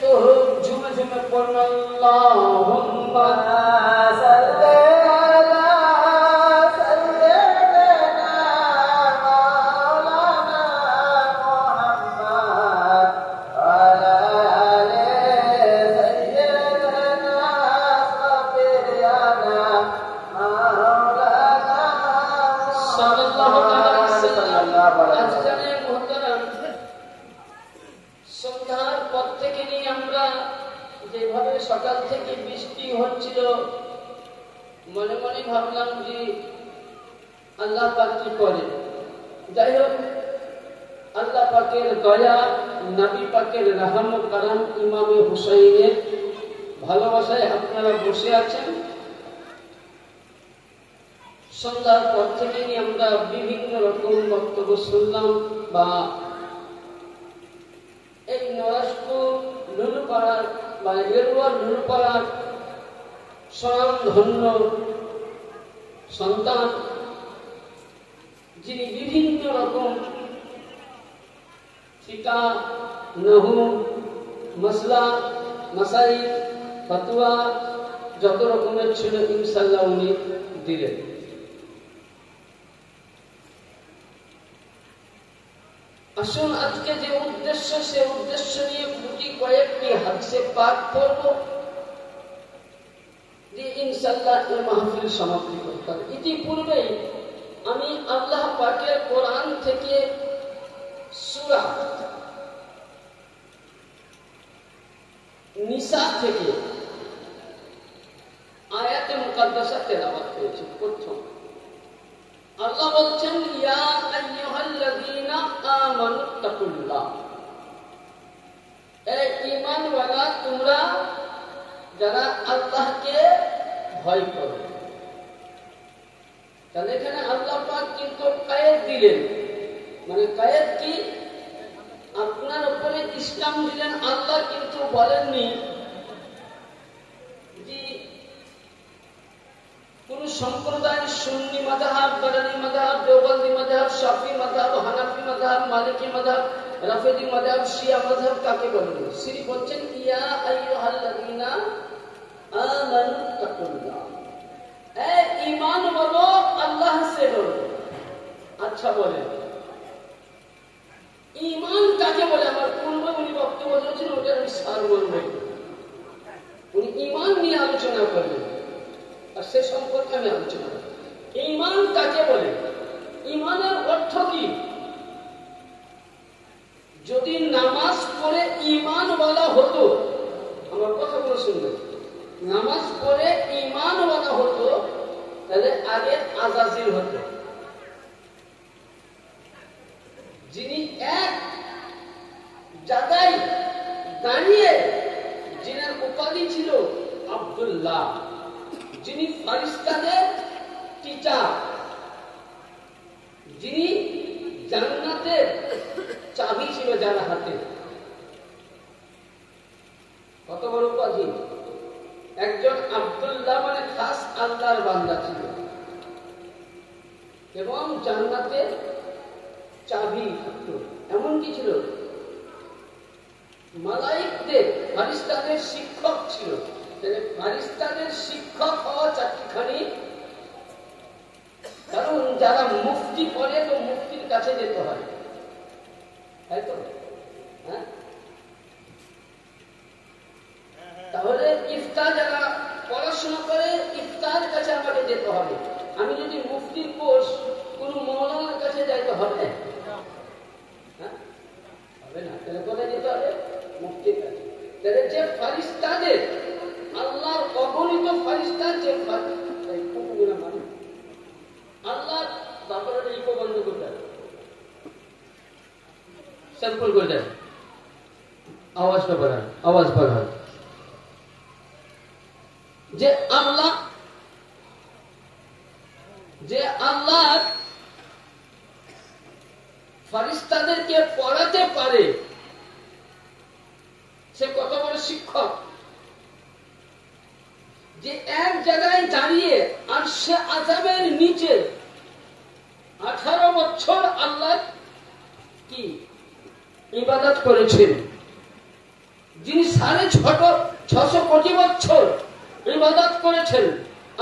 তো ঝুমে ঝুমে পড়ুন আল্লাহুম্মা সন্ধ্যার পর থেকে নিয়ে আমরা যেভাবে সকাল থেকে বৃষ্টি হচ্ছিল, মনে মনে ভাবলাম যে আল্লাহ পাক কি করে। যাই হোক, আল্লাহ পাকের দয়া, নবী পাকের রহম করম, ইমামে হুসাইনের ভালোবাসায় আপনারা বসে আছেন। সন্ধ্যার পর থেকে আমরা বিভিন্ন রকম বক্তব্য শুনলাম, বা এই নরাজপুর নুরুপাড়ার বা এরুয়া নুরুপাড়ার স্বনামধন্য সন্তান, যিনি বিভিন্ন রকম ফিকা, নহু, মসলা, মাসাইল, ফতোয়া যত রকমের ছিল ইনশাআল্লাহ উনি দিলেন। আসুন আজকে যে উদ্দেশ্য, সে উদ্দেশ্য নিয়ে গুটি কয়েকটি হাদিসে পাক পড়ব, যে ইনশাআল্লাহ এই মাহফিল সমাপ্তি করতে হবে। ইতিপূর্বে আমি আল্লাহ পাকের কোরআন থেকে সূরা নিসা থেকে আয়াতে মুকাদ্দাসা তেলাওয়াত করেছি। প্রথম আল্লাহ বলছেন, ইয়া আইয়ুহাল্লাযীনা আমানুত্তাকুল্লাহ, এই ঈমানওয়ালা তোমরা যারা আল্লাহকে ভয় করো। তাহলে এখানে আল্লাহ পাক কিন্তু কায়েদ দিলেন, মানে কায়েদ কি, আপনার উপরে ইসলাম দিলেন। আল্লাহ কিন্তু বলেননি যে কোন সম্প্রদায় সুন্নি মাযহাব, বাদানী মাযহাব, দেওবন্দি মাযহাব, শাফি মাযহাব, হানাফি মাযহাব, মালিকি মাযহাব, রাফিদি মাযহাব, শিয়া মাযহাব কাকে বলেন। সিরি বলছেন, ইয়া আইয়ুহাল্লাযীনা আমানুত্তাকুল্লাহ, এই ঈমান বলো, আল্লাহ সে বলো। আচ্ছা বলেন, ঈমান কাকে বলে? আমার পূর্বে উনি বক্তব্য দিয়েছেন, ওটা আমি সারমর্ম বলি। উনি ঈমান নিয়ে আলোচনা করবেন, আর সে সম্পর্কে আমি আলোচনা করব। ঈমান কাকে বলে? ঈমানের অর্থ কি? যদি নামাজ পড়ে ঈমান বলা হতো, আমার কথাগুলো শুনবেন, নামাজ পড়ে ঈমান বলা হতো, তাহলে আগে আযাজিল হতো, যিনি এক জায়গায় দাঁড়িয়ে, যিনার উপাধি ছিল আব্দুল্লাহ, যিনি ফেরেশতাদের টিচার, যিনি জান্নাতের চাবি ছিল যার হাতে। কত বড় উপাধি! একজন আব্দুল্লাহ মানে খাস আল্লাহর বান্দা ছিল, এবং জান্নাতের চাবি থাকতো। এমন কি ছিল, মালায়েকদের, ফেরেশতাদের শিক্ষক ছিল। ফেরেশতাদের শিক্ষক হওয়া চাকরিখানি, কারণ যারা মুফতি পড়ে তো মুফতির কাছে যেতে হয়, তাই তো? হ্যাঁ, তাহলে ইফতার যারা পড়াশোনা করে, ইফতার কাছে আমাকে যেতে হবে। আমি যদি মুফতির কোর্স কোন মৌলানার কাছে যাইতে হবে? হ্যাঁ, হবে না। তাহলে কোথায় যেতে হবে? মুফতির কাছে। তাহলে যে ফেরেশতাদের, আল্লাহর অগণিত ফেরেশতা, যে আল্লাহ ব্যাপারে ইকো বন্ধ করে দেয়, স্যাম্পল করে দেয়, আওয়াজটা বাড়ান, আওয়াজ বাড়ান। যে আল্লাহ ফেরেশতাদেরকে পড়াতে পারে, সে কত বড় শিক্ষক। যে এক জায়গায় দাঁড়িয়ে আরশে আযাবের নিচে 18 বছর আল্লাহ কি ইবাদত করেছেন, যিনি 650 কোটি বছর ইবাদত করেছেন,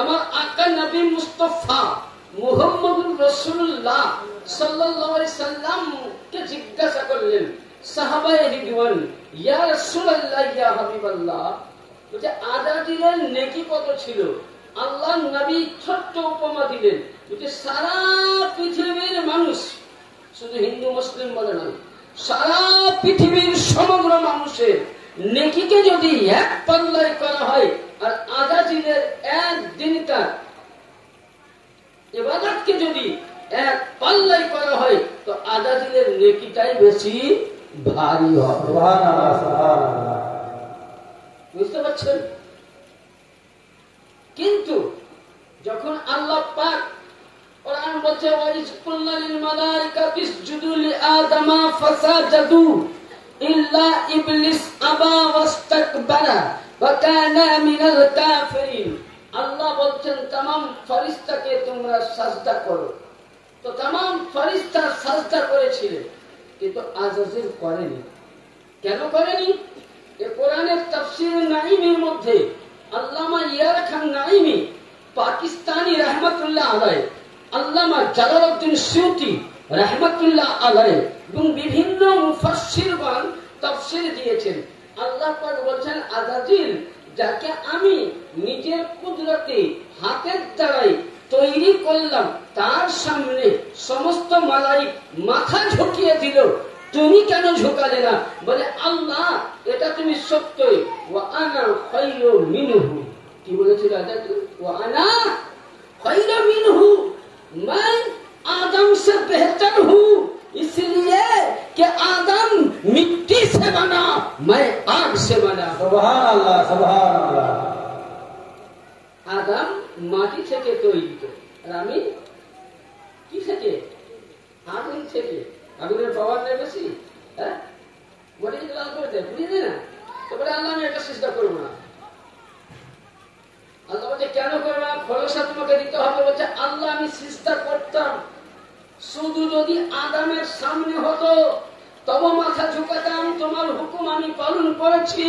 আমার আকা নবী মুস্তাফা মুহাম্মদুর রাসূলুল্লাহ সাল্লাল্লাহু আলাইহি সাল্লামকে জিজ্ঞাসা করলেন সাহাবায়ে রিদওয়ান, ইয়া রাসূলুল্লাহ ইয়া হাবিবাল্লাহ, বলছে আজাদিলের নেকি কত ছিল? আল্লাহর নবী ছোট্ট উপমা দিলেন, বলছে সারা পৃথিবীর মানুষ, শুধু হিন্দু মুসলিম বলে নয়, সারা পৃথিবীর সমগ্র মানুষের নেকিকে যদি এক পাল্লায় করা হয় আর আজাদিলের এক দিনকার ইবাদতকে যদি এক পাল্লায় করা হয় তো আজাদিলের নেকিটাই বেশি ভারী হবে। সুবহানাল্লাহ, সুবহানাল্লাহ। বুঝতে পারছেন? কিন্তু যখন আল্লাহ পাক কোরআন বলছে ওয়াইজ কুল্লা লিল মালাইকাতি ইসজুদু লিআদামা ফাসাজাদু ইল্লা ইবলিস আবা ওয়াস্তাকবারা ওয়া কানা মিনাল কাফিরিন। আল্লাহ বলছেন तमाम ফেরেশতাকে তোমরা সাজদা করো। তো तमाम ফেরেশতা সাজদা করেছিলেন, কিন্তু আজাজিল করেনি। কেন করেনি? এই কোরআনের তাফসীর নাঈমের মধ্যে আল্লামা ইয়ার খান নাঈমি পাকিস্তানি রহমাতুল্লাহ আলাইহি, আল্লামা জালালউদ্দিন সিউতি রহমাতুল্লাহ আলাইহি এবং বিভিন্ন মুফাসসিরগণ তাফসীর দিয়েছেন। আল্লাহ পাক বলেন আজাজিল যাকে আমি নিজের কুদরতে হাতের দ্বারাই তৈরি করলাম, তার সামনে সমস্ত মালাইক মাথা ঝুঁকিয়ে দিল, তুমি কেন ঝুঁকালে না? বলে আল্লাহ এটা তুমি সত্যই, ওয়া আনা খায়রু মিনহু। কি বলেছিল আজাজিল? ওয়া আনা খায়রু মিনহু, मैं आदम से बेहतर हूँ, इसलिए कि आदम मिट्टी से बना, मैं आग से बना। सुभान अल्लाह, सुभान अल्लाह। आदम माटी থেকে তৈরি, আর আমি কি থেকে? আগুন থেকে। আগুনের পাওয়ার নেই বেশি? হ্যাঁ, বডি লাল করে দেয়, বুঝলি না? তো বলে আল্লাহ আমি এটা সিজদা করবো না। আল্লাহ বলছে কেন করবে না? খোলসা তোমাকে দিতে হবে। বলছে আল্লাহ আমি সিজদা করতাম, শুধু যদি আদমের সামনে হতো তবে মাথা ঝুঁকাতাম, তোমার হুকুম আমি পালন করেছি।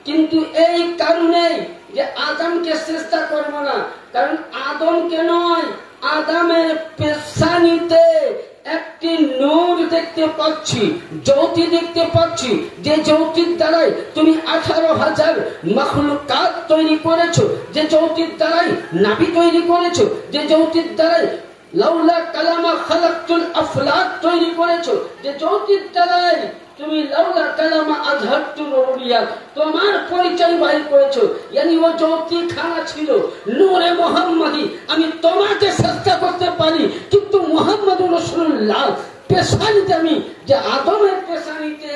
কিন্তু এই কারণে যে আদমকে সিজদা করব না, কারণ আদমকে নয়, আদমের পেশানিতে একটি নূর দেখতে পাচ্ছি, জ্যোতি দেখতে পাচ্ছি, যে জ্যোতির দ্বারাই তুমি 18,000 মাখলুকাত তৈরি করেছো, যে জ্যোতির দ্বারাই নাভি তৈরি করেছো, যে জ্যোতির দ্বারাই লাউলা কালামা খালাকতুল আফলাক তৈরি করেছো, যে জ্যোতির দ্বারাই তুমি লাউলা কালামা আজহারতুল রুবিয়া তোমার পরিচয় বাইর করেছো, यानी वो জ্যোতি খানা ছিল নূরে মুহাম্মাদি। আমি তোমাকে চেষ্টা করতে পারি, কিন্তু মুহাম্মদুর রাসূলুল্লাহ পেশানিতে, আমি যে আদমের পেশানিতে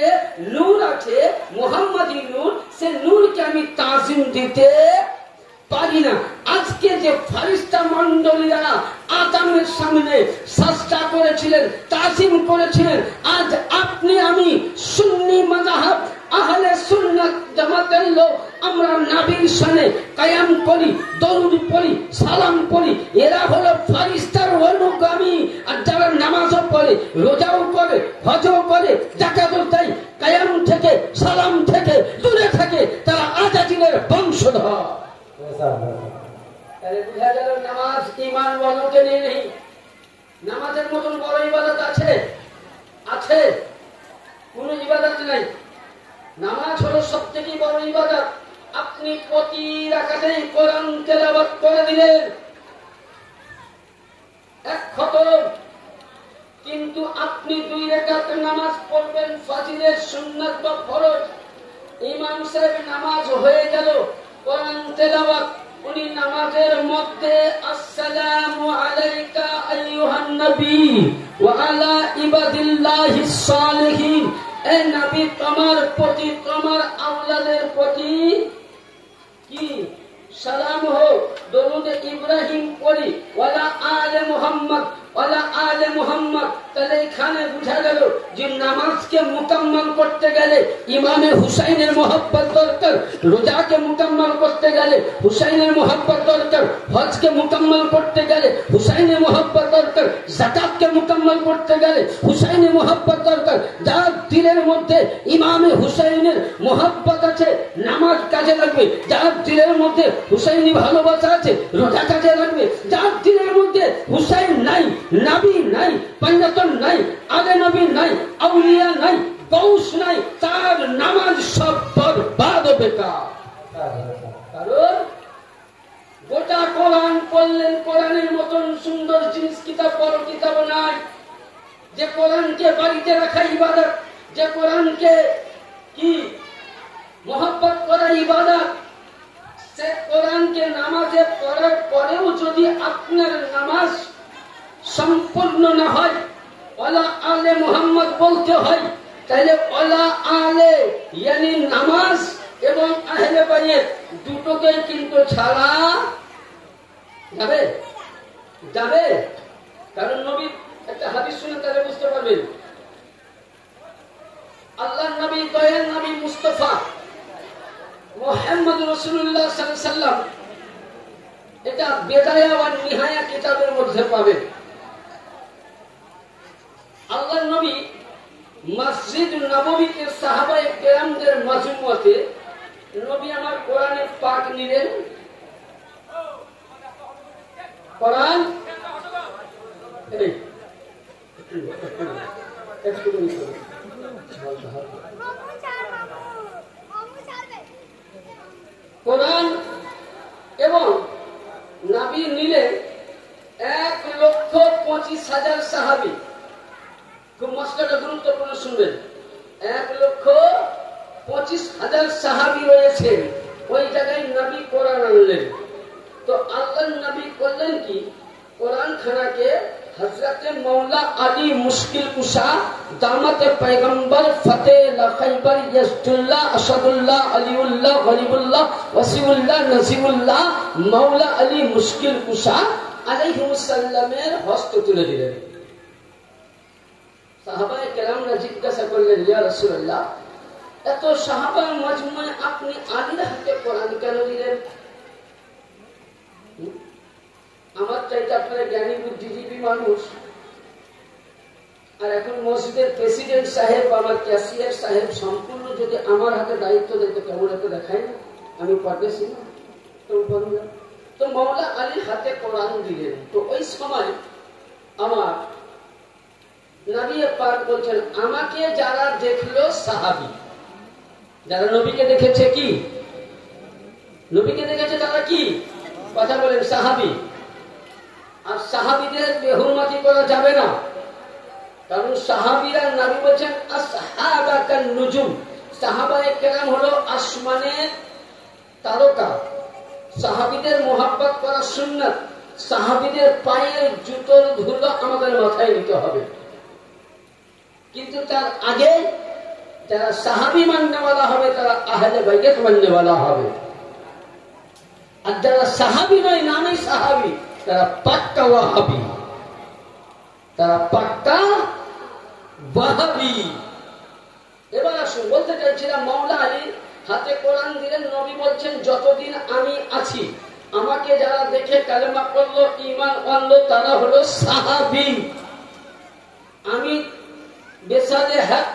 নূর আছে মুহাম্মাদি নূর, সে নূরকে আমি তাজিম দিতে পারি না। আজকে যে ফেরেশতা মণ্ডলীরা আদমের সামনে সাজদা করেছিলেন, তাজিম করেছিলেন, আজ আপনি আমি সুন্নি মাযহাব আহলে সুন্নাত জামাতের লোক, আমরা নবীর শানে কায়াম করি, দরুদ পড়ি, সালাম পড়ি। এরা হলো ফেরেশতার অনুগামী। আর যারা নামাজও পড়ে, রোজাও করে, হজও করে, যাকাতও দেয়, কায়াম থেকে সালাম থেকে দূরে থাকে, তারা আজাজিলের বংশধর। বুঝা গেল নামাজ ঈমান ওয়ালাকে নিয়ে নেই। নামাজের মতন বড় ইবাদত আছে? আছে? কোন ইবাদত নাই। নামাজ হলো সবথেকে বড় ইবাদত। আপনি প্রতি রাকাতেই কোরআন তেলাওয়াত করে দিলেন, এক খতম, কিন্তু আপনি 2 রাকাত নামাজ পড়বেন ফাজিলের সুন্নাত বা ফরজ। ইমাম সাহেব নামাজ হয়ে গেল, কোরআন তেলাওয়াত, উনি নামাজের মধ্যে আসসালামু আলাইকা আইয়ুহান নবী ওয়া আলা ইবাদিল্লাহিস সালিহিন, এ নবী তোমার প্রতি, তোমার আওলাদের প্রতি কি সালাম হোক, দরুদ ইব্রাহিম পড়ি, ওয়ালা আলে মুহাম্মদ, ওয়ালা আলে মুহাম্মদ। তাহলে এখানে বুঝা গেল যে নামাজকে মুকাম্মাল করতে গেলে ইমামে হুসাইনের মহব্বত দরকার, রোজাকে মুকাম্মাল মুকাম্মাল করতে গেলে হুসাইনের মোহাব্বত দরকার, হজকে মুকাম্মাল করতে গেলে হুসাইনের মোহাব্বত দরকার, যাকাতকে মুকাম্মাল করতে গেলে হুসাইনের মোহাব্বত দরকার। যার দিলের মধ্যে ইমামে হুসাইনের মোহাব্বত আছে নামাজ কাজে লাগবে, যার দিলের মধ্যে হুসাইনি ভালোবাসা আছে রোজা কাজে লাগবে, যার দিলের মধ্যে হুসাইন নাই, নবী নাই, পাঞ্জাতন নাই, আলে নবী নাই, আউলিয়া নাই, গৌস নাই, তার নামাজ সব বরবাদ বেকার। কারণ গোটা কোরআন পড়লেন, কোরআনের মতন সুন্দর জিনিস কিতাব বড় কিতাব নাই। যে কোরআনকে বাড়িতে রাখা ইবাদত, যে কোরআনকে কি মহব্বত করা ইবাদত, সে কোরআনকে নামাজে পড়ার পরেও যদি আপনার নামাজ সম্পূর্ণ না হয়, ওয়ালা আলে মুহাম্মদ বলতে হয়, তাহলে ওয়ালা আলে ইয়ানি নামাজ এবং আহলে বাইত দুটোকে কিন্তু ছাড়া যাবে যাবে। কারণ নবী একটা হাদিস শুনে তাহলে বুঝতে পারবেন, আল্লাহর নবী দয়ার নবী মুস্তাফা মুহাম্মদ রাসূলুল্লাহ সাল্লাল্লাহু আলাইহি সাল্লাম, এটা বেদায়া ওয়া নিহায়া কিতাবের মধ্যে পাবেন। আল্লাহর নবী মসজিদ নববীতে সাহাবায়ে কেরামদের মাজমুআতে নবী আমার কোরআনে পাক নিলেন। কোরআন কোরআন এবং নবী নিলেন 1,25,000 সাহাবী। খুব মসলাটা গুরুত্বপূর্ণ শুনবেন, 1,25,000 সাহাবী রয়েছেন, ওই জায়গায় নবী কোরআন আনলেন। তো আল্লাহর নবী করলেন কি, কোরআন খানাকে হযরতে মাওলা আলী মুশকিল কুশা দামাতে পয়গম্বর ফতে লাখাইবার ইয়াসদুল্লাহ আসাদুল্লাহ আলিউল্লাহ গরিবুল্লাহ ওয়াসিউল্লাহ নজিবুল্লাহ মাওলা আলী মুশকিল কুশা আলাইহিস সালামের হস্তে তুলে দিলেন। সাহাবায়ে কেরামরা জিজ্ঞাসা করলেন, ইয়া রাসূলুল্লাহ, এত সাহাবার মাজমুয়ে আপনি আলীর হাতে কোরআন কেন দিলেন? আমার চাইতে আপনারা জ্ঞানী বুদ্ধিজীবী মানুষ, আর এখন মসজিদের প্রেসিডেন্ট সাহেব, আমার ক্যাশিয়ার সাহেব সম্পূর্ণ যদি আমার হাতে দায়িত্ব দিত কেমন এত দেখায় না, আমি পারতেছি না, তো মাওলা আলীর হাতে কোরআন দিলেন। তো ওই সময় আমার নবী পাক বলছেন, আমাকে যারা দেখলো সাহাবী, যারা নবীকে দেখেছে, কি নবীকে দেখেছে তারা কি কথা বলেন সাহাবী। আর সাহাবীদের বেহুরমাতি করা যাবে না, কারণ সাহাবীরা নবী বলেছেন আসহাবাকান নুজুম, সাহাবায়ে কেরাম হলো আসমানের তারকা। সাহাবীদের মোহাব্বত করা সুন্নাত, সাহাবীদের পায়ের জুতোর ধুলো আমাদের মাথায় নিতে হবে। কিন্তু তার আগে যারা সাহাবী মাননেওয়ালা হবে তারা আহলে বাইত মাননেওয়ালা হবে, আর যারা সাহাবী নয়, নামই সাহাবী, তারা পাক্কা ওয়াহাবি, তারা পাক্কা ওয়াহাবি। এবার আসুন, বলতে চাইছিলাম মাওলা আলী হাতে কোরআন দিলেন। নবী বলছেন, যতদিন আমি আছি আমাকে যারা দেখে কালেমা পড়লো, ঈমান আনলো, তারা হলো সাহাবী। আমি বেসালে হক,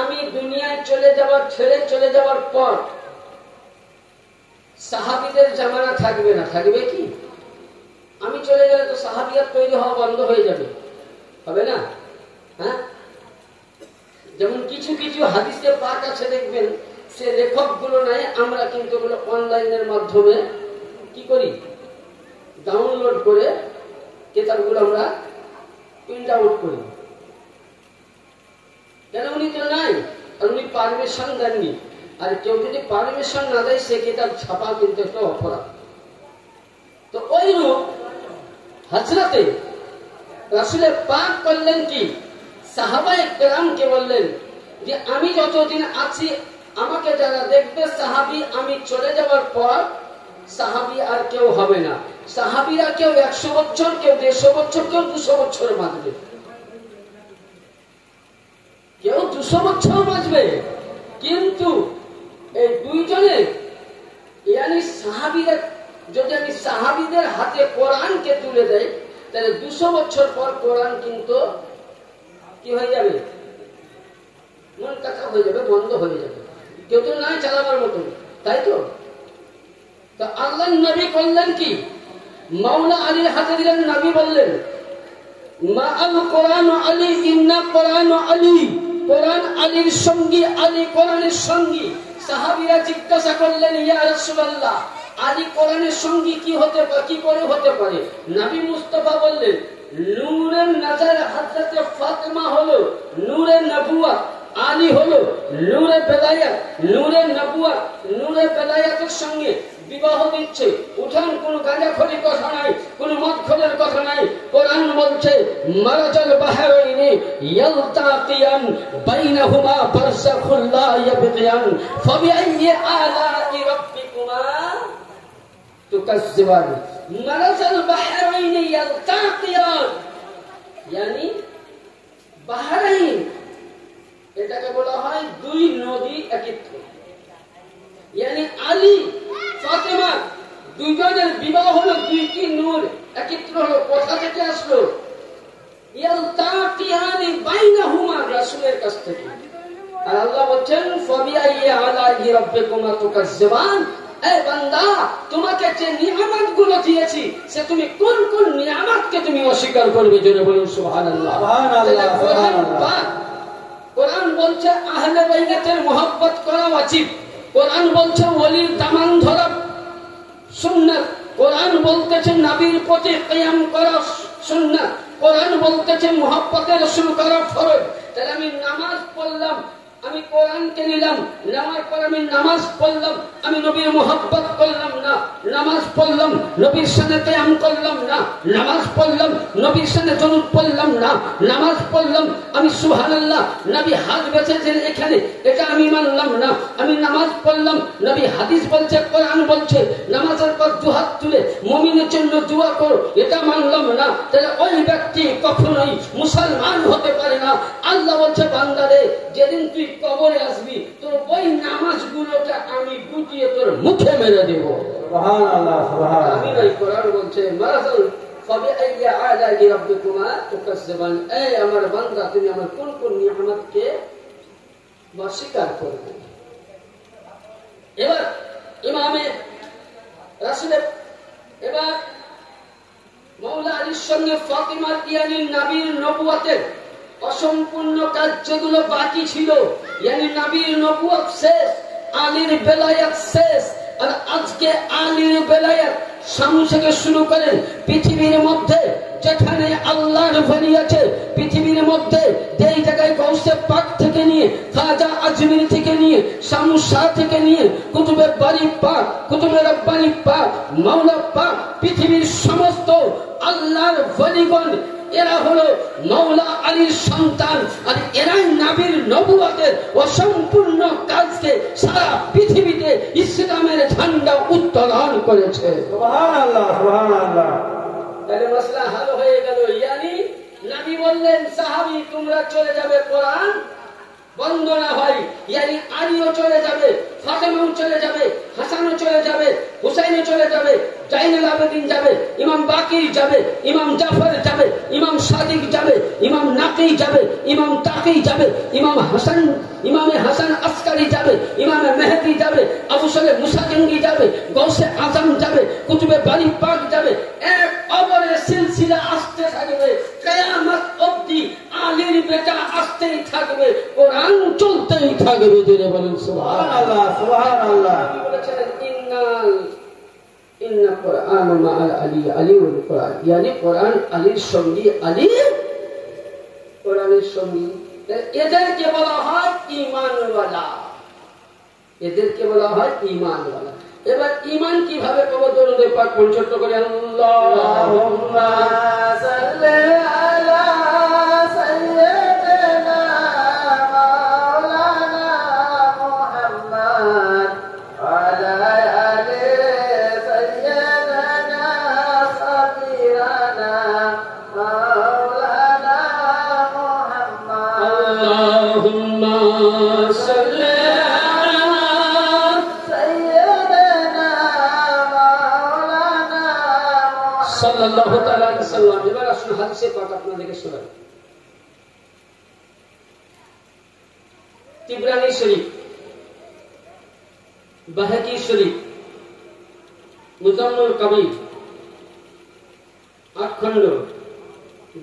আমি দুনিয়ায় চলে যাওয়ার, ছেড়ে চলে যাওয়ার পর সাহাবীদের জামানা থাকবে না। থাকবে কি? আমি চলে গেলে তো সাহাবিয়াত তৈরি হওয়া বন্ধ হয়ে যাবে, হবে না? হ্যাঁ, যেমন কিছু কিছু হাদিসে পাক আছে দেখবেন, সে লেখক গুলো নাই, আমরা কিন্তু ওগুলো অনলাইনের মাধ্যমে কি করি, ডাউনলোড করে কিতাবগুলো আমরা প্রিন্ট আউট করি। কেন? উনি তো নাই, আর উনি পারমিশন দেননি। আর কেউ যদি পারমিশন না দেয়, সে কিতাব ছাপা কিন্তু একটা অপরাধ। তো ওই রূপ হযরতে রাসূল পাক করলেন কি, সাহাবায়ে কেরামকে বললেন যে আমি যতদিন আছি আমাকে যারা দেখবে সাহাবী, আমি চলে যাওয়ার পর সাহাবী আর কেউ হবে না। সাহাবীরা কেউ 100 বছর, কেউ 150 বছর, কেউ 200 বছর বাঁচবে, কেউ 200 বছর বাঁচবে। কিন্তু এই দুইজনে ইয়ানি সাহাবীরা যদি আমি সাহাবীদের হাতে কোরআনকে তুলে দেই, তাহলে 200 বছর পর কোরআন কিন্তু কি হয়ে যাবে, মন কাটা হয়ে যাবে, বন্ধ হয়ে যাবে, কেউ তো নাই চালাবার মতন, তাই তো? তো আল্লাহ নবী করলেন কি, মাওলা আলীর হাতে দিলেন, নবী বললেন মা আল কোরআন আলী ইন্না কোরআন আলী, কোরআন আলীর সঙ্গী, আলী কোরআনের সঙ্গী। সাহাবীরা জিজ্ঞাসা করলেন ইয়া রাসূলুল্লাহ, আলী কোরআনের সঙ্গী কি হতে পারে, কি করে হতে পারে? নবী মুস্তাফা বললেন নূরের নজর হযরত ফাতেমা হলো নূরে নবুয়ত, আলী হলো নূরে বেলায়েত, নূরে নবুয়ত, নূরে বেলায়েতের সঙ্গে বিবাহ দিচ্ছে। উঠান কোন গাঁজাখড়ির কথা নাই, কোন মদখোরের কথা নাই। কোরআন বলছে মারাজাল বাহরাইনি ইয়ালতাকিয়ান বাইনাহুমা বারযাখুল লা ইয়াবগিয়ান ফাবিআইয়ি আলা'i রাব্বিকুমা তুকাজ্জিবান। মারাজাল বাহরাইনি ইয়ালতাকিয়ান মানে বাহরাইন, এটাকে বলা হয় দুই নদী একত্র, মানে আলী ফাতেমা দুইজনের বিবাহ হলো, দুইটি নূর একত্র হলো। কোথা থেকে আসলো? ইয়ালতাকিয়ানি বাইনাহুমা, রাসূলের কাছ থেকে। আর আল্লাহ বলেন ফাবিআইয়ি আলা'i রাব্বিকুমা তুকাজ্জিবান, এ বান্দা তোমাকে যে নিয়ামতগুলো দিয়েছি সে তুমি কোন কোন নিয়ামতকে তুমি অস্বীকার করবে? জোরে বলুন সুবহানাল্লাহ, সুবহানাল্লাহ। কোরআন বলছে আহলে বাইতের মহব্বত করা ওয়াজিব, কোরআন বলছে ওলির দামান ধরা সুন্নাত, কোরআন বলতেছে নবীর প্রতি কিয়াম করা সুন্নাত, কোরআন বলতেছে মুহাব্বতের রাসূল করা ফরজ। তাহলে আমি নামাজ পড়লাম, আমি কোরআনকে নিলাম, নেওয়ার পর আমি নামাজ পড়লাম, আমি নবীর মুহাব্বত করলাম না, নামাজ পড়লাম নবীর সাথে কিয়াম করলাম না, নামাজ পড়লাম নবীর সাথে দরুদ পড়লাম না, নামাজ পড়লাম আমি সুবহানাল্লাহ নবী হাত বেঁচেছেন এখানে, এটা আমি মানলাম না। আমি নামাজ পড়লাম, নবী হাদিস বলছে, কোরআন বলছে নামাজের পর দুহাত তুলে মুমিনের জন্য দোয়া করো, এটা মানলাম না। তাহলে ওই ব্যক্তি কখনোই মুসলমান হতে পারে না। আল্লাহ বলছে বান্দারে যেদিন তুই কবরে আসবি তোর ওই নামাজগুলোকে আমি গুটিয়ে তোর মুখে মেরে দেব। সুবহানাল্লাহ, সুবহানাল্লাহ। আমি নাই, কোরআন বলছে মারাজাল ফাবিআইয়ি আলা'i রাব্বিকুমা তুকাজ্জিবান, এই আমার বান্দা তুমি আমার কোন কোন নিয়ামতকে অস্বীকার করবে? এবার ইমামে রাসূলের, এবার মাওলা আলীর সঙ্গে ফাতিমা ইয়ানি নবীর নবুয়তের অসম্পূর্ণ কাজ যেগুলো বাকি ছিল, ইয়ানি নবীর নবুয়ত শেষ, আলীর বেলায়েত শেষ। আর আজকে আলীর বেলায়েত সামু থেকে শুরু করেন পৃথিবীর মধ্যে যেখানে আল্লাহর ওলি আছে, পৃথিবীর মধ্যে যেই জায়গায় গৌসে পাক থেকে নিয়ে, খাজা আজমির থেকে নিয়ে, শামু শাহ থেকে নিয়ে, কুতুবে বারি পাক, কুতুবে রব্বানি পাক, মাওলা পাক, পৃথিবীর সমস্ত আল্লাহর ওলিগণ এরা হলো মাওলা আলীর সন্তান। আর এরাই নবীর নবুয়তের অসম্পূর্ণ কাজকে সারা পৃথিবীতে ইসলামের ঝান্ডা উত্তোলন করেছে। সুবহানাল্লাহ, সুবহানাল্লাহ। তাহলে মাসলা হাল হয়ে গেল। ইয়ানি নবী বললেন সাহাবী তোমরা চলে যাবে, কোরআন বন্ধ না হয়, ইয়ানি আলীও চলে যাবে, ফাতেমাও চলে যাবে, হাসানও চলে যাবে, হুসাইনও চলে যাবে, জাইনুল আবেদিন যাবে, ইমাম বাকির যাবে, ইমাম জাফর যাবে, ইমাম সাদিক যাবে, ইমাম নাকি যাবে, ইমাম তাকি যাবে, ইমামে হাসান আসকারি যাবে, ইমামে মেহেদি যাবে, আবু সালেহ মুসা জঙ্গি যাবে, গৌসে আজম যাবে, কুতুবে বারি পাক যাবে। এক অপরের সিলসিলা আসতে থাকবে, কিয়ামত অবধি আলীর বেটা আসতেই থাকবে, কোরআন চলতেই থাকবে। জোরে বলেন সুবহানাল্লাহ, সুবহানাল্লাহ। বলেছেন ইন্না কুরআন মা'আল আলী, আলীউল কুরআন, yani কোরআন আলীর সঙ্গী, আলী কোরআনের সঙ্গী। এদেরকে বলা হয় ঈমানওয়ালা, এদেরকে বলা হয় ঈমানওয়ালা। এবার ঈমান কিভাবে পাবো? দরুদ পাক পড়ুন ছোট্ট করে, আল্লাহুম্মা সাল্লি আলা সাইয়্যিদিনা মাওলানা মুহাম্মদ ওয়া আলা আলি সাইয়্যিদিনা সাবিরানা মাওলানা মুহাম্মদ। আল্লাহুম্মা সাল্লি সাল্লাল্লাহু তাআলা আলাইহি ওয়াসাল্লাম। এবার আসুন হাদিসে পাক আপনাদেরকে শোনাই। তিবরানি শরীফ, বাহাকি শরীফ, মুজাম্মুল কবির 8 খণ্ড,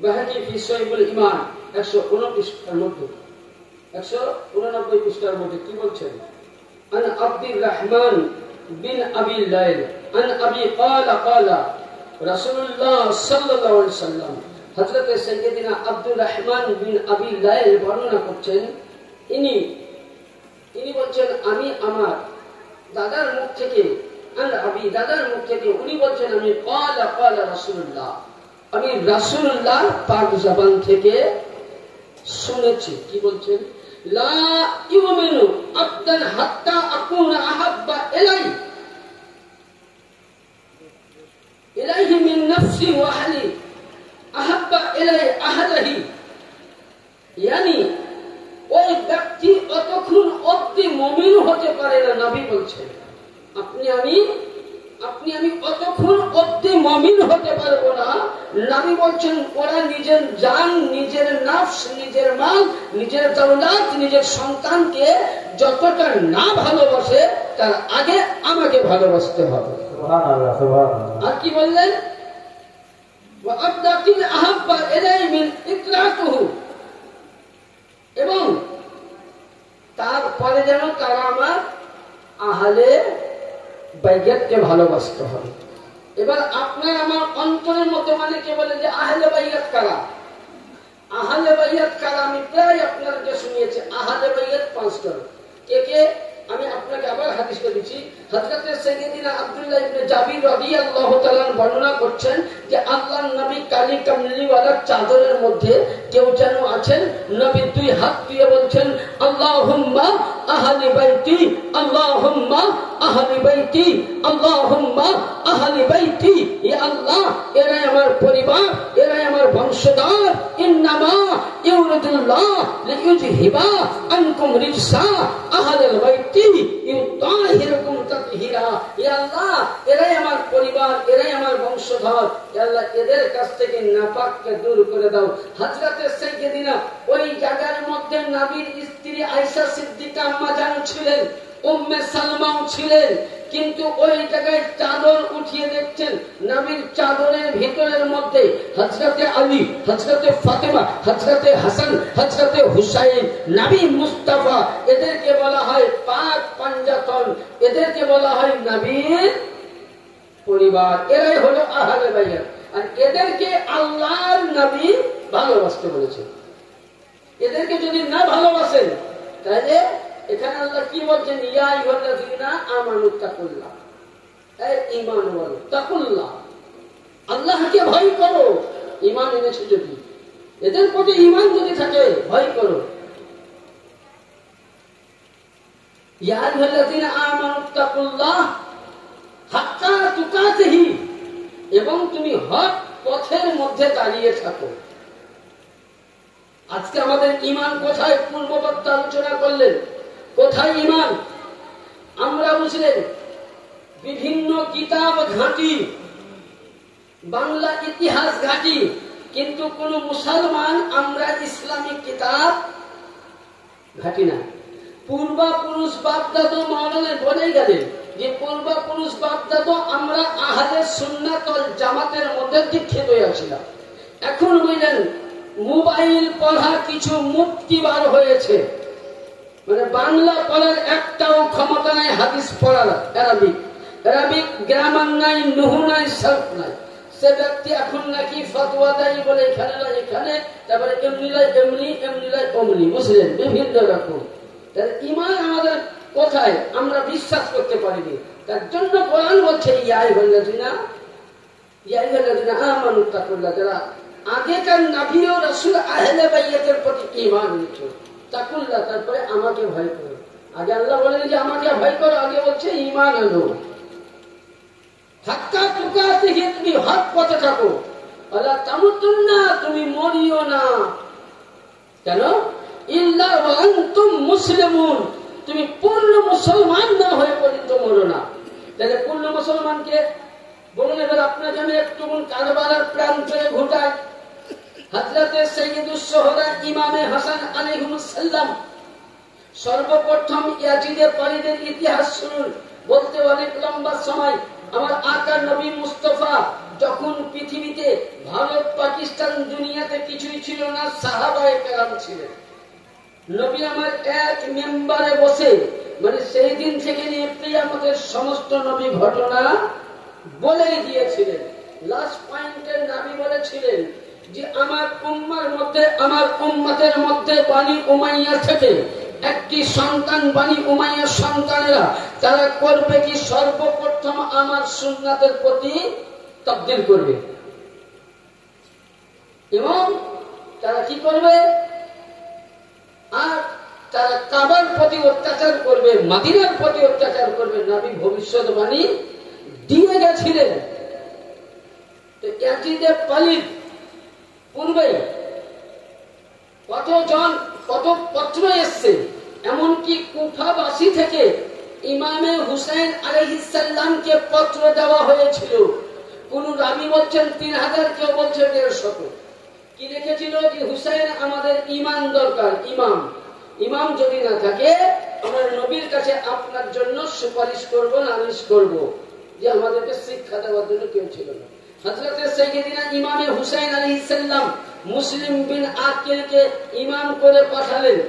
বাহাকি ফি সহিহুল ঈমান 129 পৃষ্ঠার মধ্যে 189 পৃষ্ঠার মধ্যে কি বলছেন? আন আব্দুর রহমান বিন আবি লাইল আন আবি ক্বালা রাসূলুল্লাহ সাল্লাল্লাহু আলাইহি ওয়াসাল্লাম। হযরত সাইয়্যিদিনা আব্দুর রহমান বিন আবি লাইল বর্ণনা করছেন, ইনি বলছেন আমি আমার দাদার মুখ থেকে, দাদার মুখ থেকে উনি বলছেন আমি ক্বালা রাসূলুল্লাহ, আমি রাসূলুল্লাহ পাক জবান থেকে শুনেছি। কি বলছেন? লা ইউমিনু আবদান হাত্তা আকুনা আহাব্বা ইলাইহি মিন নাফসি ওয়া আহলি আহাব্বা ইলাই আহলিহি। ইয়ানি ওই ব্যক্তি অতক্ষণ অবধি মুমিন হতে পারে না। নবী বলছেন আপনি আমি অতক্ষণ অবধি মুমিন হতে পারবো না। নবী বলছেন ওরা নিজের জান, নিজের নফস, নিজের মাল, নিজের দৌলত, নিজের সন্তানকে যতটা না ভালোবাসে তার আগে আমাকে ভালোবাসতে হবে। সুবহানাল্লাহ, সুবহানাল্লাহ। আর কি বললেন? ওয়া আবদাকিল আহাব্বা ইলাইহি মিন ইকরাতুহু, এবং তারপরে যেন তারা আমার আহলে বাইয়াতকে ভালোবাসতে হবে। এবার আপনার আমার অন্তরের মধ্যে মানে কে বলে যে আহলে বাইয়াত কারা? আহলে বাইয়াত কারা? আমি প্রায় আপনাদেরকে শুনিয়েছি আহলে বাইয়াত 5টা। কে কে? আমি আপনাকে আবার হাদিসটা দিচ্ছি। হযরত সাইয়্যিদিনা আব্দুল্লাহ ইবনে জাবির রাদিয়াল্লাহু তাআলা বর্ণনা করছেন যে আল্লাহর নবী কালী কামলিওয়ালা চাদরের মধ্যে কেউ যেন আছেন, নবী 2 হাত দিয়ে বলছেন আল্লাহুম্মা আহলি বাইতি, আল্লাহুম্মা আহলি বাইতি, আল্লাহুম্মা আহলি বাইতি। ইয়া আল্লাহ, এরাই আমার পরিবার, এরাই আমার বংশধর। ইন্নামা ইউরিদুল্লাহ লিইউযহিবা আনকুম রিজসা আহলিল বাইতি ইউতাহিরুকুম তাতহীরা। ইয়া আল্লাহ, এরাই আমার পরিবার, এরাই আমার বংশধর। ইয়া আল্লাহ, এদের কাছ থেকে নাপাককে দূর করে দাও। হযরত সাইয়্যিদিনা ওই জায়গার মধ্যে নবীর স্ত্রী আয়েশা সিদ্দিকা আম্মা জান ছিলেন, উম্মে সালমাও ছিলেন, কিন্তু ওই জায়গায় চাদর উঠিয়ে দেখছেন নবীর চাদরের ভিতরের মধ্যে হযরতে আলী, হযরতে ফাতেমা, হযরতে হাসান, হযরতে হুসাইন, নবী মুস্তাফা, এদেরকে বলা হয় পাক পাঞ্জাতন, এদেরকে বলা হয় নবীর পরিবার। এরাই হলো আহলে বাইত। আর এদেরকে আল্লাহর নবী ভালোবাসতে বলেছেন। এদেরকে যদি না ভালোবাসেন তাহলে এখানে আল্লাহ কি বলছেন? ইয়া আইয়ুহাল্লাযীনা আমানু তাকুল্লাহ, এই ঈমান ওয়ালা তাকুল্লাহ, আল্লাহকে ভয় করো। ঈমান এনেছে যদি, এদের প্রতি ঈমান যদি থাকে, ভয় করো। ইয়া আইয়ুহাল্লাযীনা আমানু তাকুল্লাহ হাক্কা তুকাতিহি, এবং তুমি হক পথের মধ্যে দাঁড়িয়ে থাকো। আজকে আমাদের ঈমান কোথায়? পূর্ববর্তী আলোচনা করলেন কোথায় ঈমান। আমরা বুঝলেন বিভিন্ন কিতাব ঘাঁটি, বাংলা ইতিহাস ঘাঁটি, কিন্তু কোন মুসলমান আমরা ইসলামিক কিতাব ঘাঁটি না। পূর্বপুরুষ বাপদাদা মাওলানা বলেই গেলেন যে পূর্বপুরুষ বাপদাদা আমরা আহলে সুন্নাত ওয়াল জামাতের মধ্যে দীক্ষিত হয়েছিলাম। এখন বুঝলেন মোবাইল পড়া কিছু মুফতি বার হয়েছে, মানে বাংলা পড়ার একটাও ক্ষমতা নাই, হাদিস পড়ার অ্যারাবিক গ্রামার নাই, নুহু নাই, সারফ নাই। সে ব্যক্তি এখন নাকি ফতোয়া দেয় বলে এখানে না এখানে, তারপরে এমনি লাই এমনি, এমনি লাই অমনি, বুঝলেন, বিভিন্ন রকম। তাহলে ঈমান আমাদের কোথায়? আমরা বিশ্বাস করতে পারিনি। তার জন্য কোরআন বলছে ইয়া আইয়ুহাল্লাযীনা আমানু তাকুল্লাহ, যারা আগেকার নবী ও রাসূল আহলে বাইতের প্রতি ঈমান এনেছে, তাকুল্লাহ, তারপরে আমাকে ভয় করো। আগে আল্লাহ বলেন যে আমাকে ভয় করো, আগে বলছে ঈমান আনো। হাক্কা তুকাতিহি, তুমি হক পথে থাকো। ওয়ালা তামুতুন্না, তুমি মরিও না। কেন? ইল্লা ওয়া আনতুম মুসলিমুন, তুমি পূর্ণ মুসলমান না হয়ে পর্যন্ত মরো না। তাহলে পূর্ণ মুসলমানকে বলুন এবার আপনাকে আমি একটু কারবালার প্রান্তরে ঘুটাই। হযরতে সাইয়্যিদুস শুহাদা ইমামে হাসান আলাইহিস সালাম সর্বপ্রথম ইয়াজিদে পালিদের ইতিহাস শুনুন। বলতে অনেক লম্বা সময়। আমার আকা নবী মুস্তাফা যখন পৃথিবীতে, ভারত পাকিস্তান দুনিয়াতে কিছুই ছিল না, সাহাবায়ে কেরাম ছিলেন। নবী আমার এক মেম্বারে বসে, মানে সেই দিন থেকে নিয়ে কিয়ামতের সমস্ত নবী ঘটনা বলে দিয়েছিলেন। লাস্ট পয়েন্টের নবী বলেছিলেন যে আমার উম্মতের মধ্যে বানি উমাইয়া থেকে একটি সন্তান, বানি উমাইয়ার সন্তানেরা তারা করবে কি, সর্বপ্রথম আমার সুন্নাতের প্রতি তাবদীল করবে। এবং তারা কি করবে, আর তারা কাবার প্রতি অত্যাচার করবে, মদিনার প্রতি অত্যাচার করবে। নবী ভবিষ্যৎবাণী দিয়ে গেছিলেন। তো ইয়াজিদে পালিদ পূর্বে কত পত্র এসছে, এমনকি কুফাবাসী থেকে ইমামে হুসাইন আলাইহিস সালামকে পত্র দেওয়া হয়েছিল। কোন রাবী বলছেন 3000, কেউ বলছে 150। কি লিখেছিল যে হুসাইন আমাদের ইমান দরকার, ইমাম যদি না থাকে আমরা নবীর কাছে আপনার জন্য সুপারিশ করব, নালিশ করব, যে আমাদেরকে শিক্ষা দেওয়ার জন্য কেউ ছিল না। হযরতে সাইয়্যিদিনা ইমামে হুসাইন আলাইহিস সালাম মুসলিম বিন আকিলকে ইমাম করে পাঠালেন।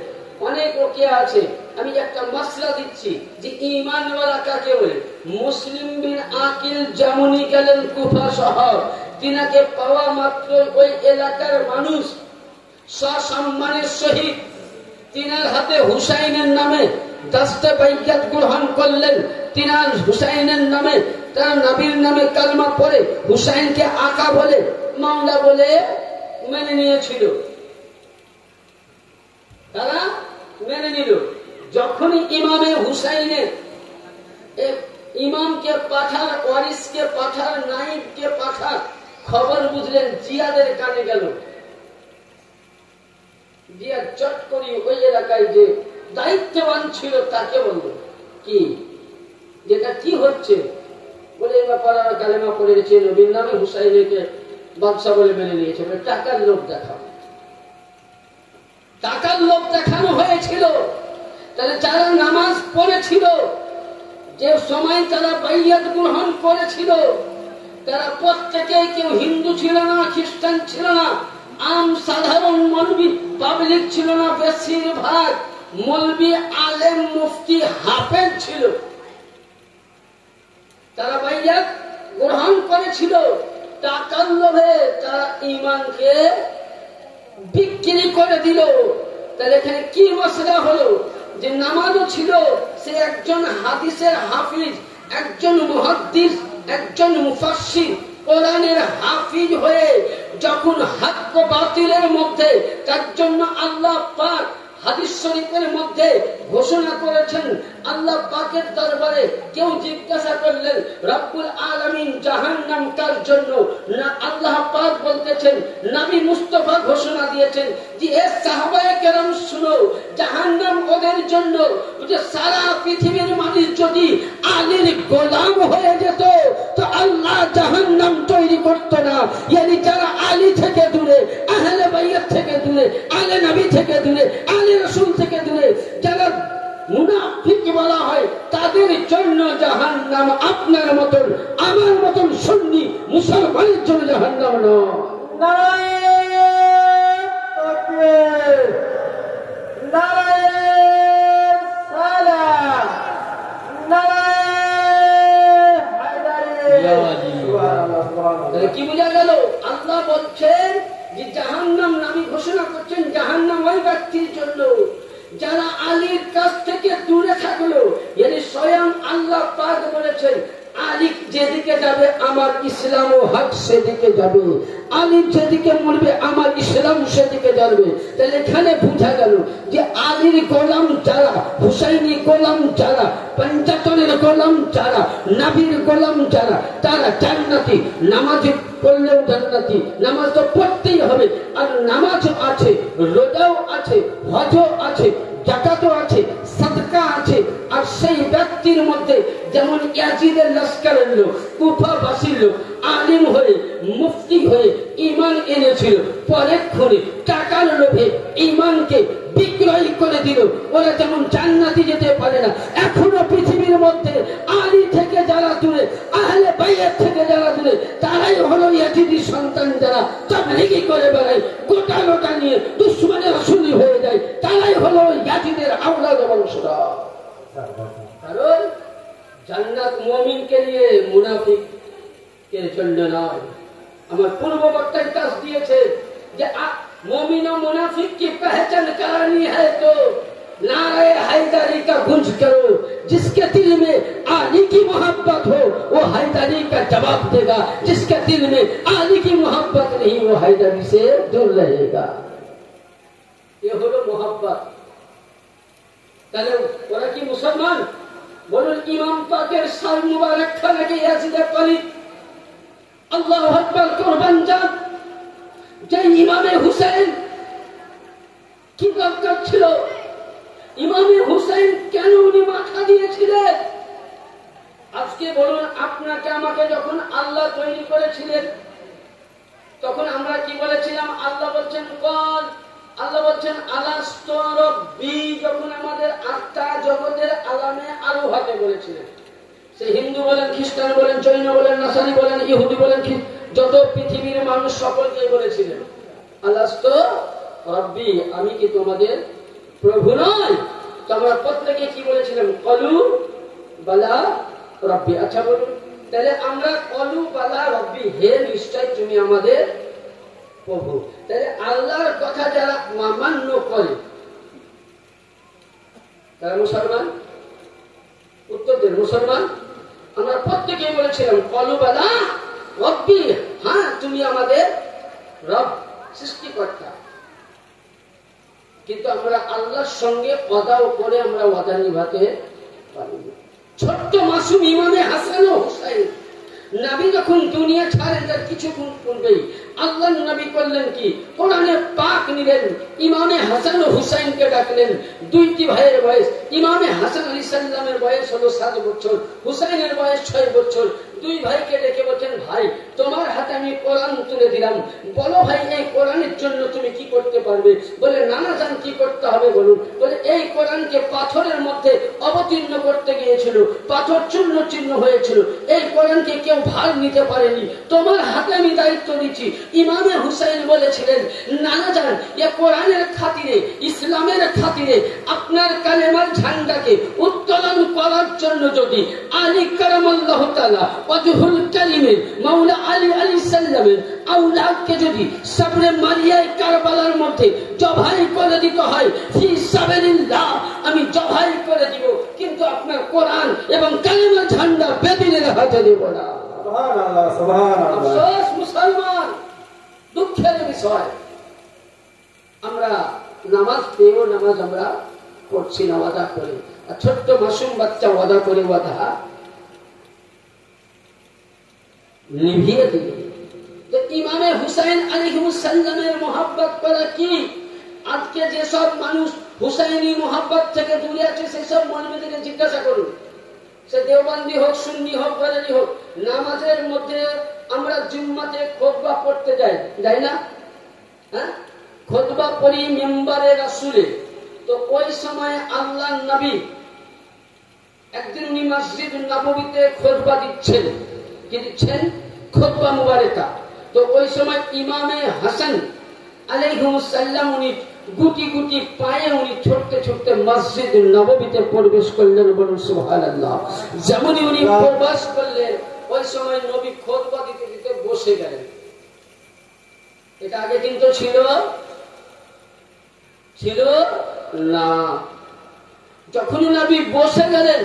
অনেক ওকিয়া আছে, আমি একটা মাসলা দিচ্ছি যে ঈমানওয়ালা কাকে বলে। মুসলিম বিন আকিল যেমনই গেলেন কুফা শহর, তিনাকে পাওয়া মাত্র ওই এলাকার মানুষ সসম্মানের সহিত তিনার হাতে হুসাইনের নামে দাস্তে বাইয়াত গ্রহণ করলেন। তিনার হুসাইনের নামে, তার নবীর নামে কালমা পড়ে হুসাইনকে আকা বলে, মাওলা বলে মেনে নিয়েছিল। তারা মেনে নিল। যখনই ইমামে হুসাইনের ইমামকে পাঠার, ওয়ারিসকে পাঠার, নাইবকে পাঠার খবর বুঝলেন, জিয়াদের কানে গেল। জিয়া চট করি ওই এলাকায় যে দায়িত্ববান ছিল তাকে বলল, কি যেটা কি হচ্ছে, বলে এবার পাড়ার কালেমা পড়ে গেছে, নবীর নামে হুসাইনকে বাদশা বলে মেনে নিয়েছে। টাকার লোভ দেখাও, টাকার লোভ দেখানো হয়েছিল। তাহলে যারা নামাজ পড়েছিল, যে সময় তারা বাইয়াত গ্রহণ করেছিল, তারা প্রত্যেকে কেউ হিন্দু ছিল না, খ্রিস্টান ছিল না, আম সাধারণ মৌলবি পাবলিক ছিল না, বেশিরভাগ মৌলবি আলেম মুফতি হাফেজ ছিল। তারা বাইয়াত গ্রহণ করেছিল। টাকার লোভে তারা ঈমানকে বিক্রি করে দিল। তাহলে এখানে কি মশলা হলো, যে নামাজও ছিল, সে একজন হাদিসের হাফিজ, একজন মুহাদ্দিস, একজন মুফাসসির, কোরআনের হাফিজ হয়ে যখন হক ও বাতিলের মধ্যে, তার জন্য আল্লাহ পাক হাদিস শরীফের মধ্যে ঘোষণা করেছেন। আল্লাহ পাকের দরবারে কেউ জিজ্ঞাসা করলেন রব্বুল আলামিন জাহান্নাম কার জন্য, না আল্লাহ পাক বলতেছেন, নবী মুস্তাফা ঘোষণা দিয়েছেন যে এ সাহাবায়ে কেরাম শুনো, জাহান্নাম ওদের জন্য। যে সারা পৃথিবীর মানুষ যদি আলীর গোলাম হয়ে যেত তো আল্লাহ জাহান্নাম তৈরি করত না। ইয়ানি যারা আলী থেকে দূরে, আহলে বাইত থেকে দূরে, আলে নবী থেকে দূরে, আলে রাসূল থেকে দূরে, যারা মুনাফিক বলা হয়, তাদের জন্য জাহান্নাম আপনার মতন আমার মতন সুন্নি মুসলমানের জন্য জাহান্নাম নয়। নারায়ে তাকবীর, নারায়ে সালাম, নারায়ে হায়দারি। সুবহানাল্লাহ। কি বোঝা গেল? আল্লাহ বলছেন যে জাহান্নাম, নবী ঘোষণা করছেন জাহান্নাম ওই ব্যক্তির জন্য যারা আলীর কাছ থেকে দূরে থাকলো। yani স্বয়ং আল্লাহ পাক বলেছেন আলী যেদিকে যাবে আমার ইসলাম ও হক সেদিকে যাবে, আলী যেদিকে মরবে আমার ইসলাম সেদিকে যাবে। তাহলে এখানে বোঝা গেল যে আলীর গোলাম যারা, হুসাইনি গোলাম যারা, পঞ্চাতনের গোলাম যারা, নবীর গোলাম যারা, তারা জান্নাতি। নামাজ পড়লেও জান্নাতি, নামাজ তো পড়তেই হবে। আর নামাজও আছে, রোজাও আছে, হজও আছে, যাকাতও আছে, সাদকা আছে। আর সেই ব্যক্তি রাত্রির মধ্যে যেমন ইয়াজিদের লস্করের লোক, কুফাবাসীর লোক আলিম হয়ে মুফতি হয়ে ঈমান এনেছিল, পরক্ষণে টাকার লোভে ঈমানকে বিক্রয় করে দিল। ওরা যেমন জান্নাতে যেতে পারে না, এখনো পৃথিবীর মধ্যে আলী থেকে যারা দূরে, আহলে বাইত থেকে যারা দূরে, তারাই হলো ইয়াজিদের সন্তান, যারা তাবলীগি করে বেড়ায়, গোটা লোটা নিয়ে দুশমনে রাসূলি হয়ে যায়, তারাই হলো ইয়াজিদের আওলাদ বংশধর। কারণ জান্নাত মুমিনকে নিয়ে, মুনাফিকের জন্য নয়। আমার পূর্ববর্তীর কাজ দিয়েছে যে मोमिन और मुनाफिक की पहचान करानी है तो नारे हैदरी का गुंज करो। जिसके दिल में आली की मोहब्बत हो वो हैदरी का जवाब देगा, जिसके दिल में आली की मोहब्बत नहीं वो हैदरी से दूर रहेगा। ये हलो मोहब्बत। তাহলে ওরা কি মুসলমান? বলুন ইমাম পাকের সাল মুবারক খানাকে ইয়াজিদে পালি আল্লাহু আকবার কুরবান যান। যে ইমামে হুসাইন কি দরকার ছিল? ইমামে হুসাইন কেন উনি মাথা দিয়েছিলেন? আজকে বলুন আপনাকে আমাকে যখন আল্লাহ তৈরি করেছিলেন তখন আমরা কি বলেছিলাম? আল্লাহ বলছেন কল, আল্লাহ বলছেন আলাস্তু রাব্বি, যখন আমাদের আত্মা জগতের আলামে আরোহাতে বলেছিলেন। সে হিন্দু বলেন, খ্রিস্টান বলেন, জৈন বলেন, নাসারি বলেন, ইহুদি বলেন, যত পৃথিবীর মানুষ সকলকে বলেছিলেন আলাস্তু রাব্বি, আমি কি তোমাদের প্রভু নয়? তো আমরা প্রত্যেকে কি বলেছিলাম? কলু বালা রাব্বি। আচ্ছা বলুন, তাহলে আমরা কলু বালা রাব্বি, হে নিশ্চয় তুমি আমাদের প্রভু। তাহলে আল্লাহর কথা যারা মান্য করে তারা মুসলমান? উত্তর দেন মুসলমান। আমরা প্রত্যেকেই বলেছিলাম কলু বালা রব্বি, হ্যাঁ তুমি আমাদের রব, সৃষ্টিকর্তা। কিন্তু আমরা আল্লাহর সঙ্গে ওয়াদাও করে আমরা ওয়াদা নিভাতে পারি না। ছোট্ট মাসুম ইমামে হাসান ও হুসাইন নবী যখন দুনিয়া ছাড়েন তার কিছুক্ষণ পূর্বেই আল্লাহ নবী করলেন কি? কোরআনে পাক নিলেন, ইমামে হাসান ও হুসাইনকে ডাকলেন। দুইটি ভাইয়ের বয়স, ইমামে হাসান আলাইহিস সালামের বয়স হলো 7 বছর, হুসাইনের বয়স 6 বছর। দুই ভাইকে ডেকে বলছেন, ভাই তোমার হাতে আমি কোরআন তুলে দিলাম, বলো ভাই এই কোরআনের জন্য তুমি কি করতে পারবে? বলে নানা জান কি করতে হবে বলুন। বলে এই কোরআনকে পাথরের মধ্যে অবতীর্ণ করতে গিয়েছিল, পাথর চূর্ণ চিহ্ন হয়েছিল, এই কোরআনকে কেউ ভার নিতে পারেনি, তোমার হাতে আমি দায়িত্ব দিচ্ছি। ইমামে হুসাইন বলেছিলেন, নানা জান এ কোরআনের খাতিরে, ইসলামের খাতিরে আপনার কালেমার ঝান্ডাকে উত্তোলন করার জন্য যদি আলী কারামাল্লাহু তাআলা ওয়াজহুল কালিমের মাওলা আলী আলাইহিস সালামের আওলাদকে যদি সাবরে মারিয়ায় কারবালার মধ্যে জবাই করে দিতে হয়, ফি সাবিলিল্লাহ আমি জবাই করে দিব, কিন্তু আপনার কোরআন এবং কালেমার ঝান্ডা বেদিনের হাতে দেব না। সুবহানাল্লাহ, সুবহানাল্লাহ। আফসোস মুসলমান, দুঃখের বিষয়, আমরা নামাজ পেয়েও নামাজ আমরা পড়ছি না ওয়াদা করে। আর ছোট্ট মাসুম বাচ্চা ওয়াদা করে ওয়াদা নিভিয়ে দিল। তো ইমামে হুসাইন আলাইহিস সালামের মোহাব্বত করা কি? আজকে যেসব মানুষ হুসাইনি মোহাব্বত থেকে দূরে আছে সেসব মৌলবীদেরকে জিজ্ঞাসা করুন, সে দেওবন্দি হোক, সুন্নি হোক, বরেলি হোক, নামাজের মধ্যে আমরা জুম্মাতে খুতবা পড়তে যাই না? হ্যাঁ, খুতবা পড়ি মিম্বারে রাসূলে। তো ওই সময় আল্লাহর নবী একদিন উনি মসজিদ নববীতে খুতবা দিচ্ছেন, কি দিচ্ছেন? খুতবা মুবারকা। তো ওই সময় ইমামে হাসান আলাইহিস সালাম উনি গুটি গুটি পায়ে উনি ছুটতে ছুটতে মসজিদ নববীতে প্রবেশ করলেন। বলুন সুবহানাল্লাহ। যেমনই উনি প্রবেশ করলেন ওই সময় নবী খুতবা দিতে দিতে বসে গেলেন। এটা আগে কিন্তু ছিল না। যখন নবী বসে গেলেন,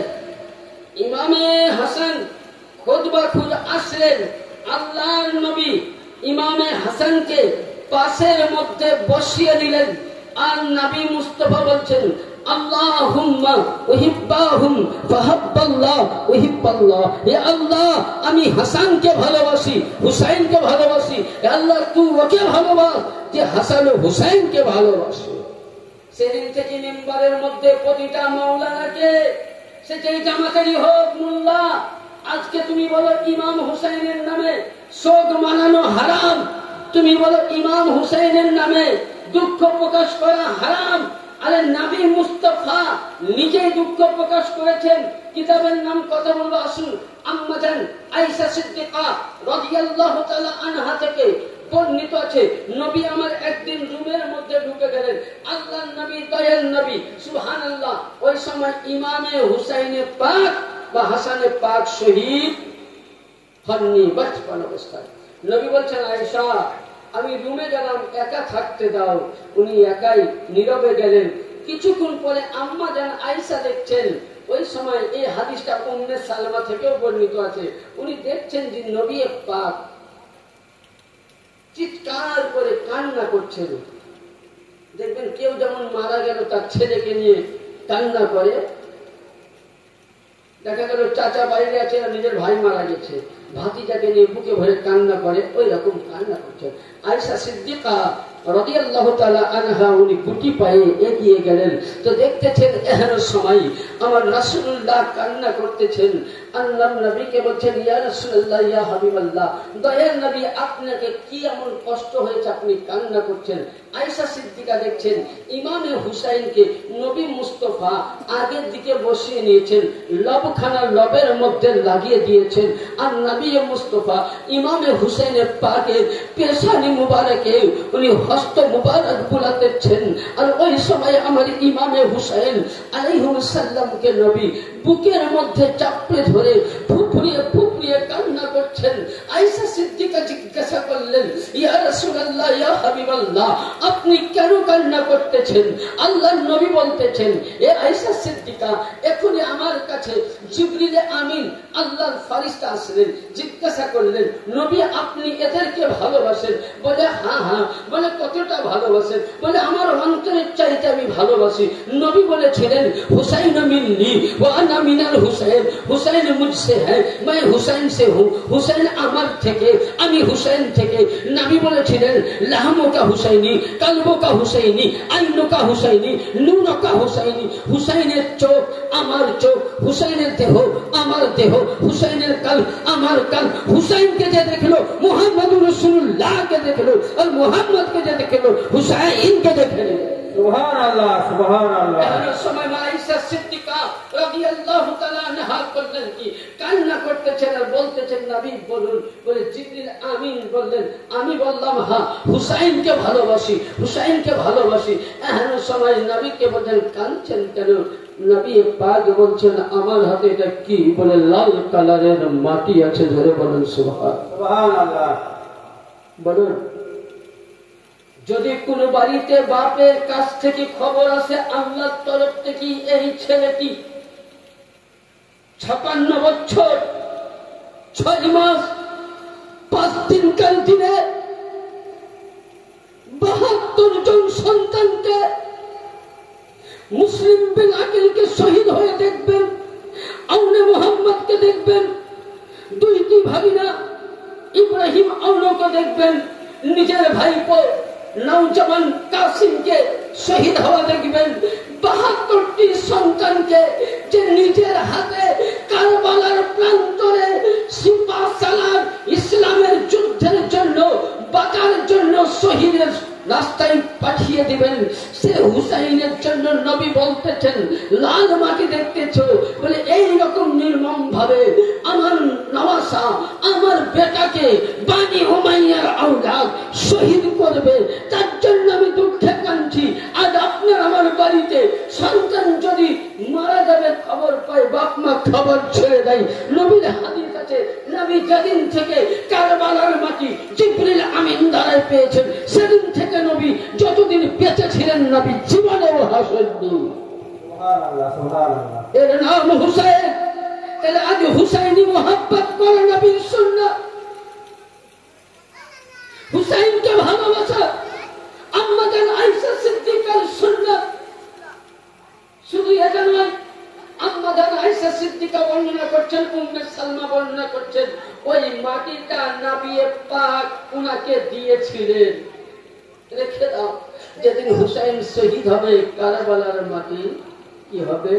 ইমামে হাসান খুতবা খুলে আসলেন, আল্লাহর নবী ইমামে হাসানকে পাশের মধ্যে বসিয়ে দিলেন। আর নবী মুস্তাফা বলছেন, আল্লাহুম্মা উহিব্বাহুম ফাহাব্বাল্লাহ উহিব্বাল্লাহ। হে আল্লাহ, আমি হাসানকে ভালোবাসি, হুসাইনকে ভালোবাসি। হে আল্লাহ, তুই ওকে ভালোবাস যে হাসান ও হুসাইনকে ভালোবাসে। সেদিন থেকে মিম্বারের মধ্যে প্রতিটা মাওলানাকে সে যেই জামাতেরই হোক মোল্লা, আজকে তুমি বলো ইমাম হুসাইনের নামে শোক মানানো হারাম, তুমি বলো ইমাম হুসাইনের নামে দুঃখ প্রকাশ করা হারাম। আরে নবী মুস্তাফা নিজেই দুঃখ প্রকাশ করেছেন। কিতাবের নাম কথা বলবো, আসুন। আম্মা জান আয়েশা সিদ্দিকা রাদিয়াল্লাহু তাআলা আনহা থেকে বর্ণিত আছে, নবী আমার একদিন রুমের মধ্যে ঢুকে গেলেন। আল্লাহর নবী, দয়াল নবী, সুবহানাল্লাহ, ওই সময় ইমামে হুসাইনে পাক বা হাসানে পাক শহীদ হননি, বাঁচপান অবস্থায়। নবী বলছেন, আয়েশা আমি রুমে গেলাম, একা থাকতে দাও। উনি একাই নীরবে গেলেন। কিছুক্ষণ পরে আম্মা জান আয়েশা দেখছেন, ওই সময় এই হাদিসটা উম্মে সালমা থেকেও বর্ণিত আছে, উনি দেখছেন যে নবী পাক চিৎকার করে কান্না করছেন। দেখবেন কেউ যেমন মারা গেল তার ছেলেকে নিয়ে কান্না করে, দেখা গেল চাচা বাইরে আছে আর নিজের ভাই মারা গেছে, ভাতিজাকে নিয়ে বুকে ভরে কান্না করে, ওই রকম কান্না করছে। আয়েশা সিদ্দিকা রাদিয়াল্লাহু তাআলা আনহা উনি গুটি পায়ে এগিয়ে গেলেন, তো দেখতেছেন এহেন সময় আমার রাসূলুল্লাহ কান্না করতেছেন। আল্লাহর নবীকে বলছেন, ইয়া রাসূলুল্লাহ, ইয়া হাবিবাল্লাহ, দয়ার নবী আপনাকে কি এমন কষ্ট হয়েছে আপনি কান্না করছেন? আয়েশা সিদ্দিকা দেখছেন ইমামে হুসাইনকে নবী মুস্তাফা আগের দিকে বসিয়ে নিয়েছেন, লবখানা লবের মধ্যে লাগিয়ে দিয়েছেন, আর নবী মুস্তাফা ইমামে হুসাইনের পাকের পেশানি মুবারকে উনি হস্ত মুবারক বুলাতেছেন। আর ওই সময় আমার ইমামে হুসাইন আলাইহিস সালামকে নবী বুকের মধ্যে চাপড়ে ধরে ফুফড়িয়ে ফুফড়িয়ে কান্না করছেন। আয়েশা সিদ্দিকা জিজ্ঞাসা করলেন, ইয়া রাসূলুল্লাহ, ইয়া হাবিবাল্লাহ, আপনি কেন কান্না করতেছেন? আল্লাহর নবী বলতেছেন, এ আয়েশা সিদ্দিকা, এখনই আমার কাছে জিবরিল আমিন আল্লাহর ফেরেশতা আসলেন, জিজ্ঞাসা করলেন, নবী আপনি এদেরকে ভালোবাসেন? বলে হ্যাঁ হ্যাঁ। বলে কতটা ভালোবাসেন? বলে আমার অন্তরের চাইতে আমি ভালোবাসি। নবী বলেছিলেন, হুসাইন মিন্নি ওয়া আনা মিনাল হুসাইন, হুসাইন মুঝসে হ্যায় मैं হুসাইন সে হুঁ, হুসাইন আমার থেকে, আমি হুসাইন থেকে। নবী বলেছিলেন, লাহমু কা হুসাইনি, কলবু কা হুসাইনি, আইনু কা হুসাইনি, নুনু কা হুসাইনি। হুসাইনের চোখ আমার চোখ, হুসাইনের দেহ আমার দেহ, হুসাইনের কাল আমার কাল। হুসাইনকে যে দেখলো মুহাম্মদুর রাসূলুল্লাহকে দেখলো, আর মুহাম্মদকে যে দেখলো হুসাইনকে দেখলো। সুবহানাল্লাহ, সুবহানাল্লাহ। এই সময় আয়েশা সিদ্দিকা রাদিয়াল্লাহু তাআলা আনহা করলেন কি, কান্না করতেছেন আর বলতেছেন, নবী বলুন। বলে জিবরিল আমিন বললেন, আমি বললাম হ্যাঁ, হুসাইনকে ভালোবাসি, হুসাইনকে ভালোবাসি। এমন সময় নবীকে বলেন, কাঁদছেন কেন? নবী পাক বলছেন, আমার হাতে এটা কি? বলে লাল কালারের মাটি আছে। ধরে বলেন সুবহানাল্লাহ। বলুন, যদি কোন বাড়িতে বাপের কাছ থেকে খবর আসে আল্লাহর তরফ থেকে এই ছেলেটি 56 বছর 6 মাস 5 দিনকার দিনে 72 জন সন্তানকে মুসলিম বিন আকিলকে শহীদ হয়ে দেখবেন, আউনে মোহাম্মদকে দেখবেন, দুইটি ভাগিনা ইব্রাহিম আউনকে দেখবেন, নিজের ভাইপো নওজওয়ান কাসিমকে শহীদ হওয়া দেখবেন, 72টি সন্তানকে যে নিজের হাতে কারবালার প্রান্তরে সিপাহ সালার ইসলামের যুদ্ধের জন্য বাঁচার জন্য শহীদের রাস্তায় পাঠিয়ে দিবেন, সে হুসাইনের জন্য নবী বলতেছেন, লাল মাটি দেখতেছো? বলে এইরকম নির্মম ভাবে আমার নওয়াসা, আমার বেটাকে বানি উমাইয়ার আওলাদ শহীদ করবে, তার জন্য আমি দুঃখে কাঁদছি। আজ আপনার আমার বাড়িতে সন্তান যদি মারা যাবে খবর পায়, বাপ মা খবর ছেড়ে দেয়। নবীর হাদিস আছে, নবী যেদিন থেকে কারবালার মাটি জিবরিল আমিন দ্বারায় পেয়েছেন, সেদিন থেকে নবী যতদিন বেঁচে ছিলেন নবী জীবনেও হাসেননি। সুবহানাল্লাহ, সুবহানাল্লাহ। এর নাম হুসাইন। তাহলে আজ হুসাইনি মোহাব্বত করে নবীর সুন্নাত, হুসাইনকে ভালোবাসা আম্মা জান আয়েশা সিদ্দিকার সুন্নাত। শুধু এটা নয়, আম্মা জান আয়েশা সিদ্দিকা বর্ণনা করছেন, উম্মে সালমা বর্ণনা করছেন, ওই মাটিটা নবী পাক উনাকে দিয়েছিলেন। রেখে দাও, যেদিন হুসাইন শহীদ হবে কারবালার মাটি কি হবে?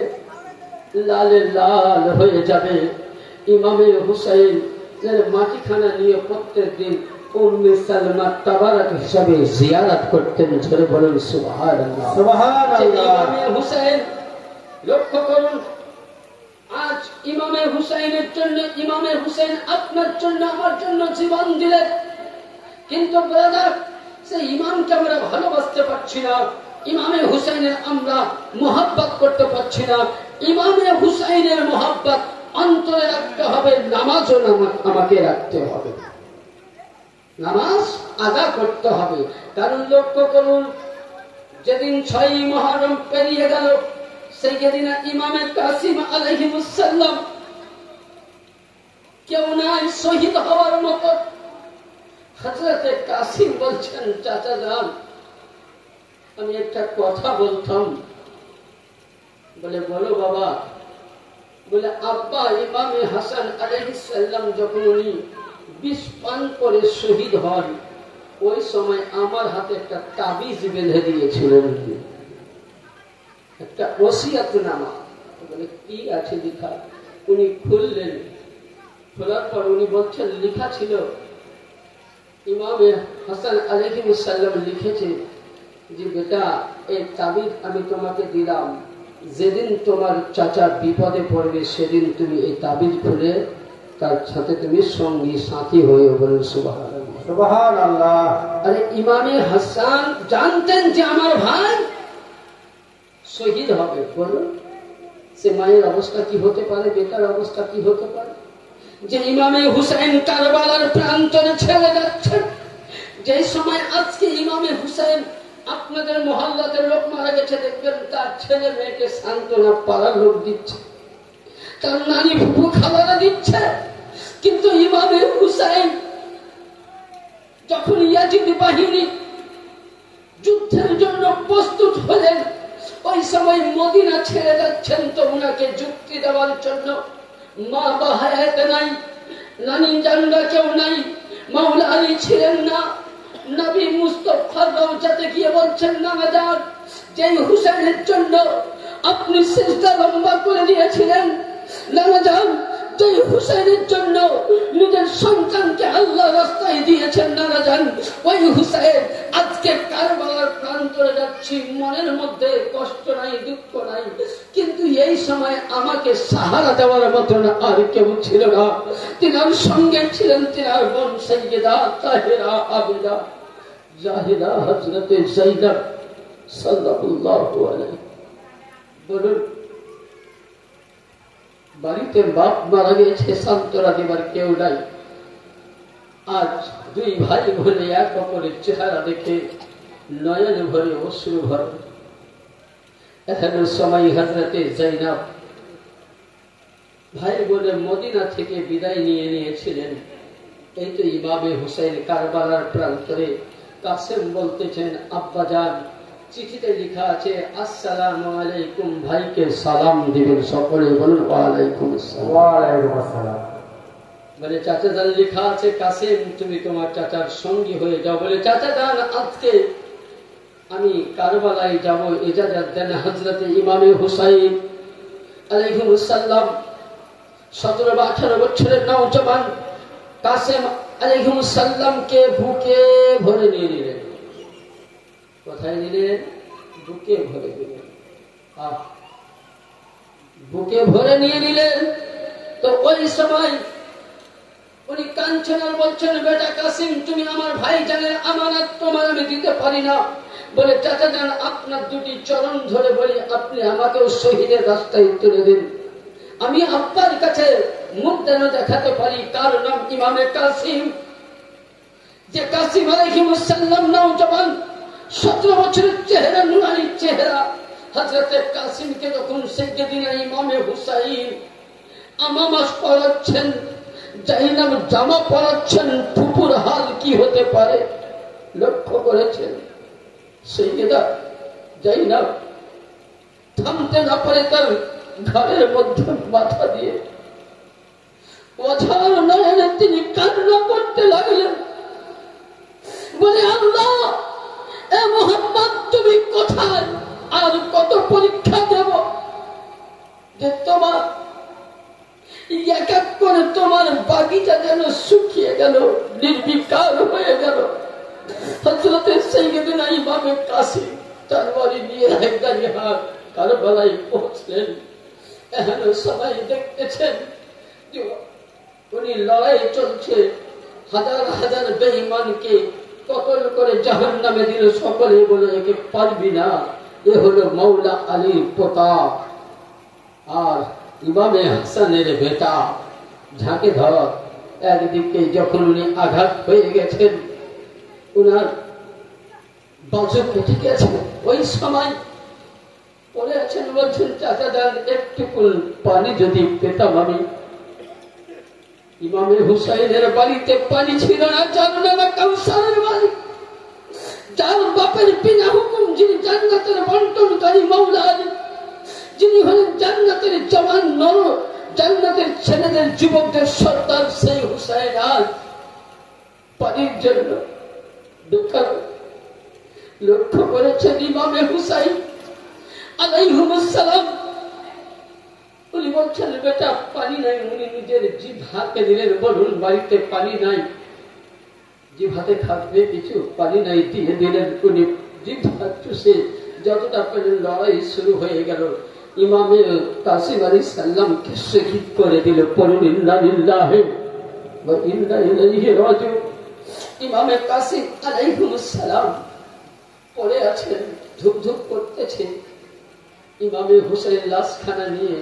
লালে লাল হয়ে যাবে। ইমামে হুসাইন মাটিখানা নিয়ে প্রত্যেক দিন উম্মে সালমা তাবারাক হিসাবে জিয়ারত করতেন। ঝরে বলেন সুবহানাল্লাহ, সুবহানাল্লাহ। ইমামে হুসাইন লক্ষ্য করুন, আজ ইমামে হুসাইনের জন্য, ইমামে হুসাইন আপনার জন্য আমার জন্য জীবন দিলেন, কিন্তু ব্রাদার সেই ইমামকে আমরা ভালোবাসতে পারছি না, ইমামে হুসাইনের আমরা মোহাব্বত করতে পারছি না। ইমামে হুসাইনের মোহাব্বত অন্তরে রাখতে হবে, নামাজও আমাকে রাখতে হবে, নামাজ আদা করতে হবে। কারণ লক্ষ্য করুন, যেদিন 6 মুহররম পেরিয়ে গেল, সেই যেদিন ইমামে কাসিম আলাইহিস সালাম কেউ নাই শহীদ হওয়ার মতো। হযরতে কাসিম বলছেন, চাচা যান, আমি একটা কথা বলতাম। বলে বলো বাবা। বলে আব্বা ইমামে হাসান আলাইহিস সালাম যখন উনি বিষ পান করে শহীদ হন, ওই সময় আমার হাতে একটা তাবিজ বেঁধে দিয়েছিলেন, একটা ওসিয়তনামা। বলে কি আছে লেখা? উনি খুললেন, খোলার পর উনি বলছেন, লেখা ছিল ইমামে হাসান আলাইহিস সালাম লিখেছে যে বেটা, এই তাবিজ আমি তোমাকে দিলাম, যেদিন তোমার চাচা বিপদে পড়বে সেদিন তুমি এই তাবিজ খুলে তার সাথে তুমি সঙ্গী সাথী হয়ে। বলেন সুবহানাল্লাহ, সুবহানাল্লাহ। আরে ইমামে হাসান জানতেন যে আমার ভাই শহীদ হবে। বলুন সে মায়ের অবস্থা কি হতে পারে, বেটার অবস্থা কি হতে পারে? যে ইমামে হুসাইন কারবালার প্রান্তরে ছেড়ে যাচ্ছেন, যে সময় আজকে ইমামে হুসাইন আপনাদের মহল্লাতে লোক মারা গেছে, দেখবেন তার ছেলে মেয়েকে সান্ত্বনা পাড়ার লোক দিচ্ছে, তার নানি ফুফু খালারা দিচ্ছে। কিন্তু ইমামে হুসাইন যখন ইয়াজিদি বাহিনী যুদ্ধের জন্য প্রস্তুত হলেন, ওই সময় মদিনা ছেড়ে যাচ্ছেন, তো উনাকে যুক্তি দেওয়ার জন্য মা বা হায়াত নাই, নানি জানরা কেউ নাই, মাওলা আলী ছিলেন না। নবী মুস্তাফার রওজাতে গিয়ে বলছেন, না যান, যে হুসাইনের জন্য আপনি সিজদা লম্বা করে দিয়েছিলেন, না যান, যে হুসাইনের জন্য নিজের সন্তানকে আল্লাহ রাস্তায় দিয়েছেন, না যান, ওই হুসাইন আজকে কারবালার প্রান্তরে যাচ্ছি, মনের মধ্যে কষ্ট নাই, দুঃখ নাই, কিন্তু এই সময় আমাকে সাহারা দেওয়ার মতন আর কেউ ছিল না। তিনার সঙ্গে ছিলেন তিনার বোন সাইয়্যিদা তাহেরা আবেদা জাহিদা হযরতে যায়েনব সাল্লাল্লাহু আলাইহি। বলুন, বাড়িতে বাপ মারা গেছে, সান্ত্বনা দেবার কেউ নাই, আজ দুই ভাই বলে এক অপরের চেহারা দেখে নয়ন ভরে অশ্রু ভরে। এখন সময় হযরতে যায়েনব ভাই বলে মদিনা থেকে বিদায় নিয়েছিলেন। এই তো ইমামে হুসাইন কারবালার প্রান্তরে। কাসেম বলতেছেন, আব্বা জান, চিঠিতে লেখা আছে আসসালামু আলাইকুম, ভাইকে সালাম দিবেন সকলে। বলুন ওয়ালাইকুম আসসালাম। বলে চাচা জান লেখা আছে কাসেম তুমি তোমার চাচার সঙ্গী হয়ে যাও। বলে চাচা জান আজকে আমি কারবালায় যাব, ইজাজত দেন। হযরতে ইমামে হুসাইন আলাইহিস সালাম 17 বা 18 বছরের নওজওয়ান কাসেম আলাইহিস সালামকে বুকে ভরে নিয়ে নিলেন। কোথায় নিলেন? বুকে ভরে নিলেন। বুকে ভরে নিয়ে নিলেন। তো ওই সময় উনি কাঁদছেন আর বলছেন, বেটা কাসিম, তুমি আমার ভাই জানের আমানত তোমার আমি দিতে পারি না। বলে চাচা জান, আপনার দুটি চরণ ধরে বলি, আপনি আমাকেও শহীদের রাস্তায় তুলে দিন। আমি আব্বার কাছে মুখ যেন দেখাতে পারি কার নাম ইমামে কাসিম। যে কাসিম আলাইহিস সালাম নওজওয়ান 17 বছরের চেহারা, নুরানি চেহারা। হযরতে কাসিমকে যখন সাইয়্যিদিনা ইমামে হুসাইন আমামাস পড়াচ্ছেন, যায়েনব জামা পড়াচ্ছেন, ফুপুর হাল কি হতে পারে লক্ষ্য করেছেন। সাইয়্যিদা যায়েনব থামতে না পারে তার ঘরের মধ্যে মাথা দিয়ে অঝার নয়নে তিনি কান্না করতে লাগলেন। বলে, আল্লাহ, এ মুহাম্মদ তুমি কোথায়? আর কত পরীক্ষা দেব যে তোমার বাগিচা যেন শুকিয়ে গেল, নির্বিকার হয়ে গেল। হযরতে সাইয়্যিদুনা ইমামে কাসিম তরবারি নিয়ে একদারি হাত কারবালায় পৌঁছলেন। এখনো সবাই দেখতেছেন যে উনি লড়াই চলছে, হাজার হাজার বেঈমানকে কতল করে জাহান্নামে দিল। সকলে বলে একে পারবি না, এ হলো মৌলা আলীর পোতা আর ইমামে হাসানের বেটা, ঝাঁকে ধর। একদিকে যখন উনি আঘাত হয়ে গেছেন, উনার বাজু কেটে গেছে, ওই সময় পড়ে আছেন, বলছেন চাচা যান একটু পানি যদি পেতাম আমি। ইমামে হুসাইনের বাড়িতে পানি ছিল না, জানো না কাউসারের বাড়ি, যার বাপের বিনা হুকুম যিনি জান্নাতের বন্টনকারী মৌলা আলী, যিনি হলেন জান্নাতের জওয়ান নর, জান্নাতের ছেলেদের যুবকদের সর্দার, সেই হুসাইন আজ পানির জন্য লক্ষ্য করেছেন ইমামে হুসাইন আলাইহিস সালাম। উনি বলছেন বেটা পানি নাই। উনি নিজের জিভ হাতে দিলেন, বলুন বাড়িতে পানি নাই, জিভ হাতে খাবে কিছু, পানি নাই দিয়ে দিলেন। উনি জিভ হাত চুষে যতটা পেলেন, লড়াই শুরু হয়ে গেল। ইমামে কাসিম আলাইহিস সালামকে শহীদ করে দিল। পড়ুন ইন্না লিল্লাহি ওয়া ইন্না ইলাইহি রাজিউন। ইমামে কাসিম আলাইহিস সালাম পড়ে আছেন, ধুকধুক করতেছে। ইমামে হুসাইন লাশখানা নিয়ে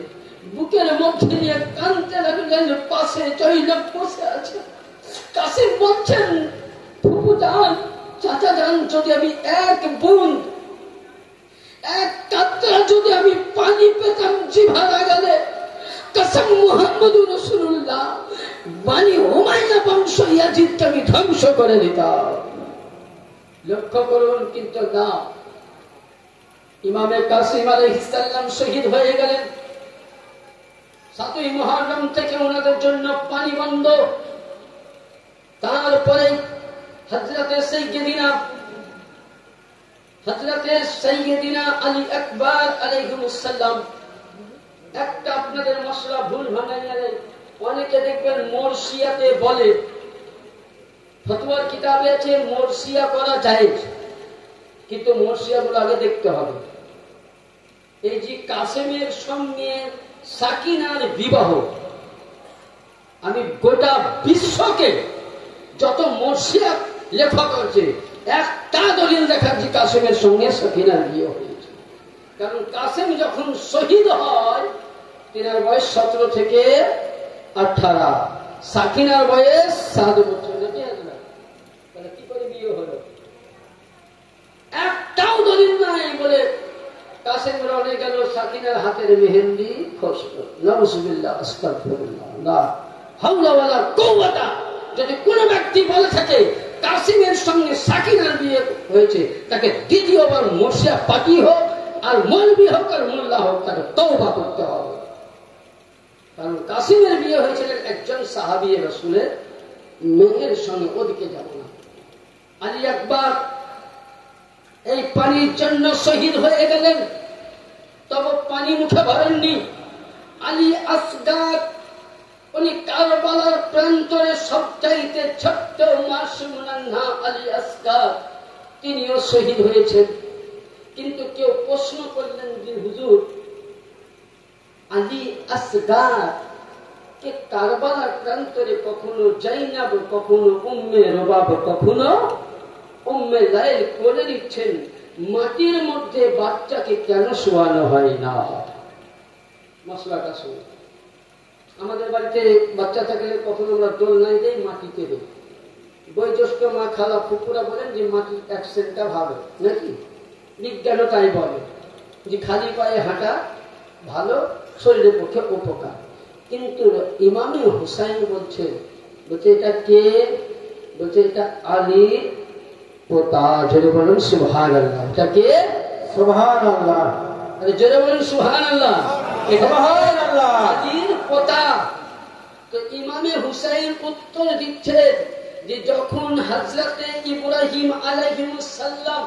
বুকের মধ্যে নিয়ে কাঁদতে লাগলেন। পাশে জয়নব বসে আছে। কাসিম বলছেন ফুফু জান, চাচা জান, যদি আমি এক বুঁদ, এক কাতরা যদি আমি পানি পেতাম জিভা লাগালে, কসম মুহাম্মদুর রাসূলুল্লাহ, বানি উমাইয়া বংশ ইয়াজিদকে আমি ধ্বংস করে দিতাম। লক্ষ্য করুন, কিন্তু না, ইমামে কাসিম আলাইহিস সালাম শহীদ হয়ে গেলেন। 7ই মুহররম থেকে ওনাদের জন্য পানি বন্ধ। তারপরে হযরতে সাইয়্যিদিনা আলী আকবর আলাইহিস সালাম, একটা আপনাদের মশলা ভুল ভাঙাইয়া দেয়। অনেকে দেখবেন মোরসিয়াতে বলে, ফতোয়ার কিতাবে আছে মোরসিয়া করা জায়েজ, কিন্তু মোরসিয়াগুলো আগে দেখতে হবে। এই যে কাসেমের সঙ্গে সাকিনার বিবাহ, আমি গোটা বিশ্বকে যত মোরসিয়া লেখক আছে একটা দলিল দেখাচ্ছি কাসেমের সঙ্গে সাকিনার বিয়ে হয়েছে। কারণ কাসেম যখন শহীদ হয়, তিনার বয়স 17 থেকে 18, সাকিনার বয়স 7 বছর। তাহলে কি করে বিয়ে হলো? একটাও দলিল নাই বলে কাসেম রনে গেল, সাকিনার হাতের মেহেন্দি খসলো। নাউযুবিল্লাহ, আস্তাগফিরুল্লাহ, লা হাওলা ওয়ালা কুওয়াতা। যদি কোনো ব্যক্তি বলে থাকে কাসিমের সঙ্গে সাকিনার বিয়ে হয়েছে, তাকে দ্বিতীয়বার মোরসিয়া পাটি হোক আর মৌলবি হোক আর মোল্লা হোক, তাকে তওবা করতে হবে। কারণ কাসিমের বিয়ে হয়েছিল একজন সাহাবী রাসূলের মেয়ের সঙ্গে, ওদিকে যাব না। আলী আকবর এই পানির জন্য শহীদ হয়ে গেলেন, তবে পানি মুখে ভরেননি। আলী আসগার, উনি কারবালার প্রান্তরে সবচাইতে ছোট্ট মাসুম নান্হা আলী আসগার, তিনিও শহীদ হয়েছেন। কিন্তু কেউ প্রশ্ন করলেন যে হুজুর, আলী আসগার কে কারবালার প্রান্তরে কখনো জাইনাব, কখনো উম্মে রবাব, কখনো উম্মে লাইল কোলে নিচ্ছেন, মাটির মধ্যে বাচ্চাকে কেন শোয়ানো হয় না? মশলাটা শুনে, আমাদের বাড়িতে বাচ্চা থাকলে কখনো আমরা দোলনায় দেই, মাটিতে দেই। বয়োজ্যেষ্ঠ মা, খালা, ফুপুরা বলেন যে মাটির অ্যাকশনটা ভালো নাকি, বিজ্ঞানও তাই বলে যে খালি পায়ে হাঁটা ভালো, শরীরের পক্ষে উপকার। কিন্তু ইমামে হুসাইন বলছে এটা কে? বলছে এটা আলী পোতা। জোরে বলুন সুবহানাল্লাহ। এটা কে? সুবহানাল্লাহ। জোরে বলুন সুবহানাল্লাহ। সুবহানাল্লাহ, আলীর পোতা। তো ইমামে হুসাইন উত্তর দিচ্ছে যে যখন হযরতে ইব্রাহিম আলাইহিস সালাম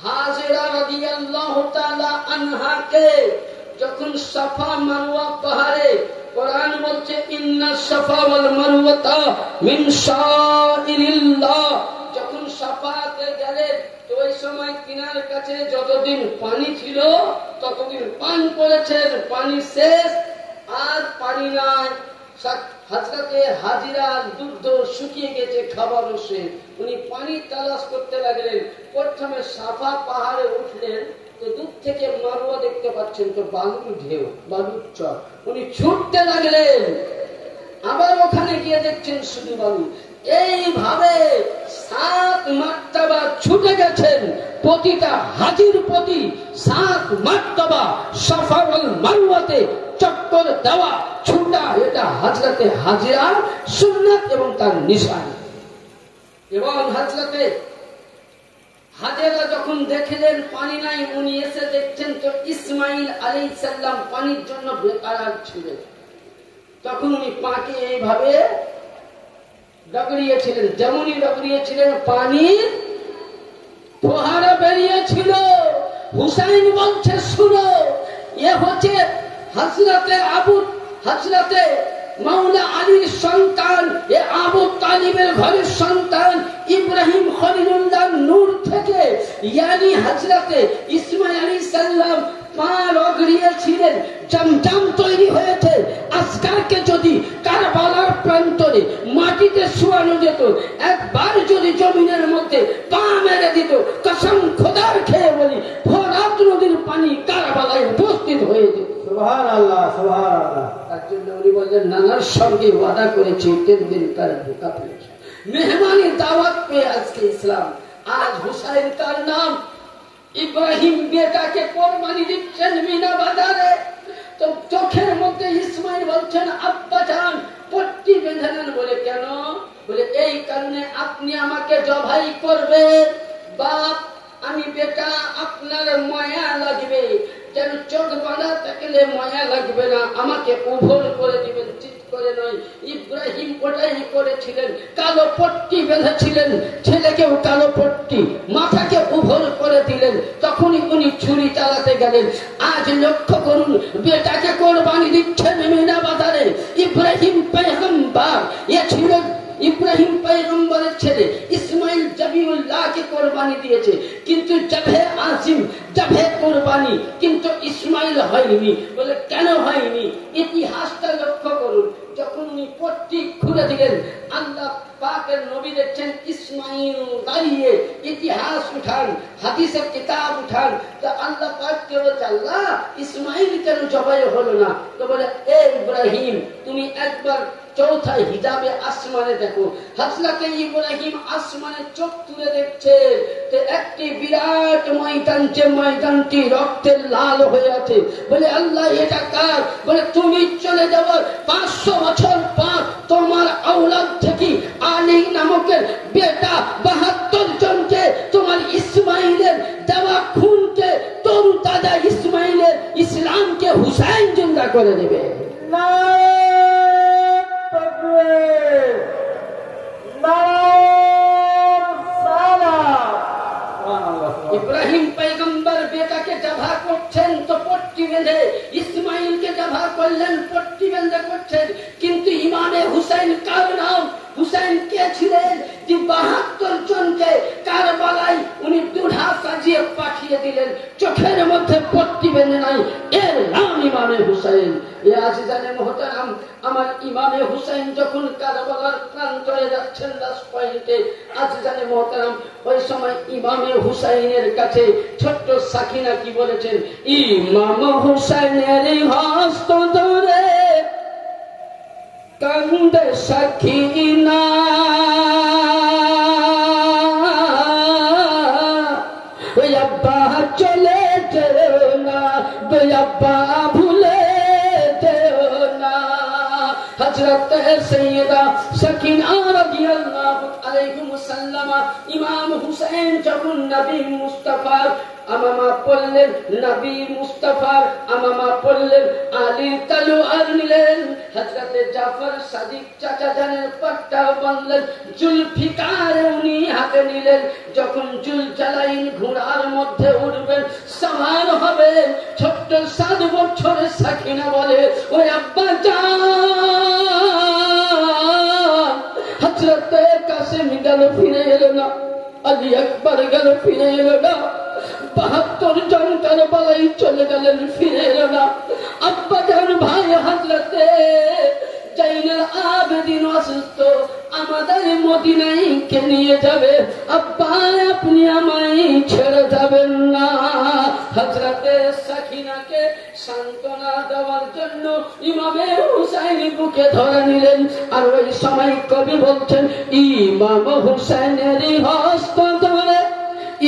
হাজেরা রাদিয়াল্লাহু তাআলা আনহাকে যখন সাফা মারওয়া পাহাড়ে কোরআন বলছে ইন্নাস সাফা ওয়াল মারওয়াতা মিন শাইরিল্লাহ। যখন সাফাতে গেলেন তো ওই সময় কিনার কাছে যতদিন পানি ছিল ততদিন পান করেছেন, পানি শেষ আর পানি নাই। হযরতে হাজিরার দুধ শুকিয়ে গেছে, খাবারও শেষ, উনি পানি তালাশ করতে লাগলেন। প্রথমে সাফা পাহাড়ে উঠলেন তো দূর থেকে মারওয়া দেখতে পাচ্ছেন তো বালুর ঢেউ, বালুর চর, উনি ছুটতে লাগলেন। আবার ওখানে গিয়ে দেখছেন শুধু বালু। এইভাবে 7 মার্তবা ছুটে গেছেন, প্রতিটা হাজির প্রতি 7 মার্তবা সাফা ওয়াল মারওয়াতে চক্কর দেওয়া, ছুটা, এটা হযরতে হাজিরার সুন্নাত এবং তার নিশানি। এবং হযরতে হাজেরা যখন দেখলেন পানি নাই, উনি এসে দেখছেন তো ইসমাইল আলাইহিস সালাম পানির জন্য বেকারার ছিলেন। তখন উনি পাকে এইভাবে ডগরিয়েছিলেন, যেমনই ডগরিয়েছিলেন পানির ফোয়ারা বেরিয়েছিল। হুসাইন বলছে শুনো, এ হচ্ছে হযরতে মাওলা আলীর সন্তান, এ আবু তালিবের ঘরের সন্তান, ইব্রাহিম খলিলুল্লাহ নূর থেকে, ইয়ানি হযরতে ইসমাইল আলাইহিস সালাম পা রগড়িয়েছিলেন, জমজম তৈরি হয়েছে। আসকারকে যদি কারবালার প্রান্তরে মাটিতে শোয়ানো যেত, একবার যদি জমিনের মধ্যে পা মেরে দিত, কসম খোদার খেয়ে বলি ফোরাত নদীর পানি কারবালায় উপস্থিত হয়ে যেত। সুবহানাল্লাহ, সুবহানাল্লাহ। তার জন্য উনি বললেন নানার সঙ্গে ওয়াদা করেছি 3 দিন তার বোকা পেয়েছে, মেহমানের দাওয়াত পেয়ে আজকে ইসলাম। আজ হুসাইন তার নাম, ইব্রাহিম বেটাকে কোরবানি দিচ্ছেন মিনা বাজারে, তো চোখের মধ্যে ইসমাইল বলছেন আব্বা জান পট্টি বেঁধে নেন। বলে কেন? বলে এই কারণে আপনি আমাকে জবাই করবেন বাপ, আমি বেটা আপনার মায়া লাগবে, যেন চোখ বাঁধা থাকলে মায়া লাগবে না, আমাকে উভর করে দিবেন, চিৎ করে নয়। ইব্রাহিম ওটাই করেছিলেন, কালো পট্টি বেঁধেছিলেন, ছেলেকেও কালো পট্টি, মাথাকে উভর করে দিলেন, তখনই উনি ছুরি চালাতে গেলেন। আজ লক্ষ্য করুন, বেটাকে কোরবানি দিচ্ছেন মিনা বাজারে। ইব্রাহিম পয়গম্বর, এ ছিল ইব্রাহিম পয়গম্বরের ছেলে, ইসমাইল জবিউল্লাহকে কোরবানি দিয়েছে, কিন্তু জবে আসিম, জবে কোরবানি কিন্তু ইসমাইল হয়নি। বলে কেন হয়নি? ইতিহাসটা লক্ষ্য করুন। যখন উনি পট্টি খুলে দিলেন, আল্লাহ পাকের নবী দেখছেন ইসমাইল দাঁড়িয়ে, ইতিহাস উঠান, হাদিসের কিতাব উঠান, তো আল্লাহ পাককে বলছে আল্লাহ ইসমাইল কেন জবাই হলো না? তো বলে এ ইব্রাহিম তুমি একবার চৌথা হিজাবে আসমানে দেখো। হযরতে ইব্রাহিম আসমানে চোখ তুলে দেখছে যে একটি বিরাট ময়দান, যে ময়দানটি রক্তের লাল হয়ে আছে। বলে আল্লাহ এটা কার? বলে তুমি চলে যাওয়ার 500 বছর পর তোমার আওলাদ থেকে আলী নামকের বেটা 72 জনকে তোমার ইসমাইলের দেওয়া খুনকে, তরু তাজা ইসমাইলের ইসলামকে হুসাইন জিন্দা করে দেবে। ইব্রাহিম পয়গম্বর বেটাকে জবাহ করছেন তো পট্টি বেঁধে, ইসমাইলকে জবাহ করলেন পট্টি বেঁধে করছেন, কিন্তু ইমামে হুসাইন কার নাম? হুসাইন কে ছিলেন? যে 72 জনকে কারবালায় উনি দুধা সাজিয়ে পাঠিয়ে দিলেন, চোখের মধ্যে পট্টি বেঁধে নাই, এর নাম ইমামে হুসাইন। এ আজিজানে মুহতারাম, আমার ইমামে হুসাইন যখন কারবালার প্রান্তরে যাচ্ছেন লাস্ট পয়েন্টে, আজিজানে মুহতারাম, ওই সময় ইমামে হুসাইনের কাছে ছোট্ট সাকিনা কি বলেছেন? ইমাম হুসাইনের হস্ত ধরে কান্দে সাকিনা, ওই আব্বা চলে যেও না, ওই আব্বা ভুলে যেও না। হযরত সৈয়দা সাকিনা রাদিয়াল্লাহু আলাইহি ওয়াসাল্লাম, ইমাম হুসাইন যখন নবী মুস্তাফা আমামা পড়লেন নবী মুস্তাফার আমামা পড়লেন আলী তালুয়ার নিলেন হযরতে জাফর সাদিক চাচা জানের পাট্টা বাঁধলেন জুলফিকার উনি হাতে নিলেন যখন জুলজালাইন ঘোড়ার মধ্যে উঠবেন সওয়ার হবে ছোট্ট 7 বছরের সাকিনা বলে ওই আব্বা জান হযরতে কাসেম গেল ফিরে এলো না আলী আকবর গেল ফিরে এলো না 72 জন কারবালায় চলে গেলেন ফিরে এলো না আব্বা জান ভাই হযরতে জাইনুল আবেদিন অসুস্থ আমাদের মদিনায় কে নিয়ে যাবে আব্বা আপনি আমায় ছেড়ে যাবেন না হযরতে সাকিনাকে সান্ত্বনা দেওয়ার জন্য ইমামে হুসাইন বুকে ধরে নিলেন আর ওই সময় কবি বলছেন ইমাম হুসাইনের হস্ত ধরে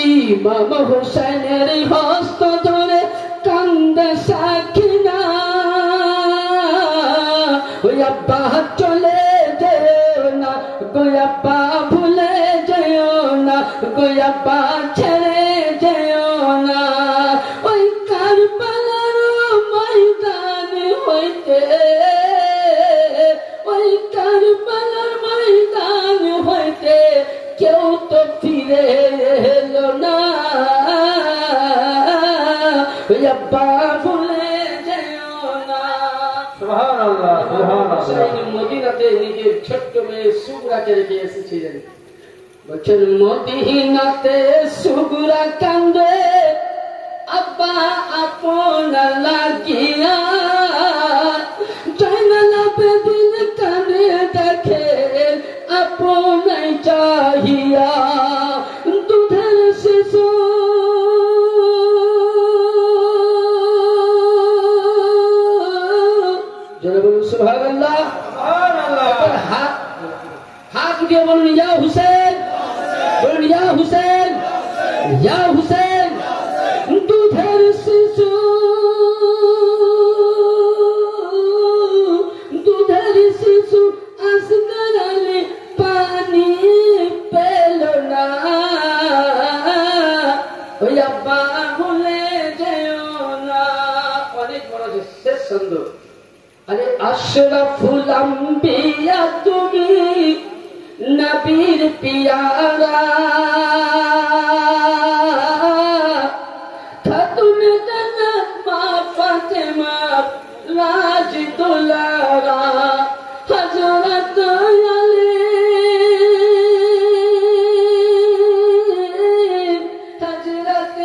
ইমাম হুসাইনের হস্ত ধরে কান্দে সাকিনা ওই আব্বা চলে যেও না গো আব্বা ভুলে যেও না গো আব্বা ছেড়ে যেও না ওই কারবালার ময়দান হইতে ওই কারবালার ময়দান হইতে কেউ তো ফিরে এলো না ওই আব্বা ভুলে যেও না সুবহানাল্লাহ সুবহানাল্লাহ মদিনাতে নিজের ছোট্ট মেয়ে সুগরাকে রেখে এসেছিলেন বলছেন মদিনাতে সুগরা কান্দে আব্বা আপন লাগিয়া জাইনাল আবেদিন কানে দেখে আপন চাহিয়া দুধের শিশু যারা বলুন সুবহানাল্লাহ সুবহানাল্লাহ হাত উঠিয়ে বলুন ইয়া হুসেন বলুন ইয়া হুসেন ইয়া হুসেন দুধের শিশু দুধের শিশু আসগর আলী পানি পেল না ওই আব্বা ভুলে যেও না অনেক বড় শেষ ছন্দ আরে আশরাফুল আম্বিয়া তুমি নবীর পিয়ারা খাতুনে জান্নাত মা ফাতেমা রাজ দুলারা হযরত আলী হযরত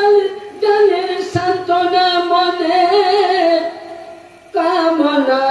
আলী জানের সান্ত্বনা মনে কামনা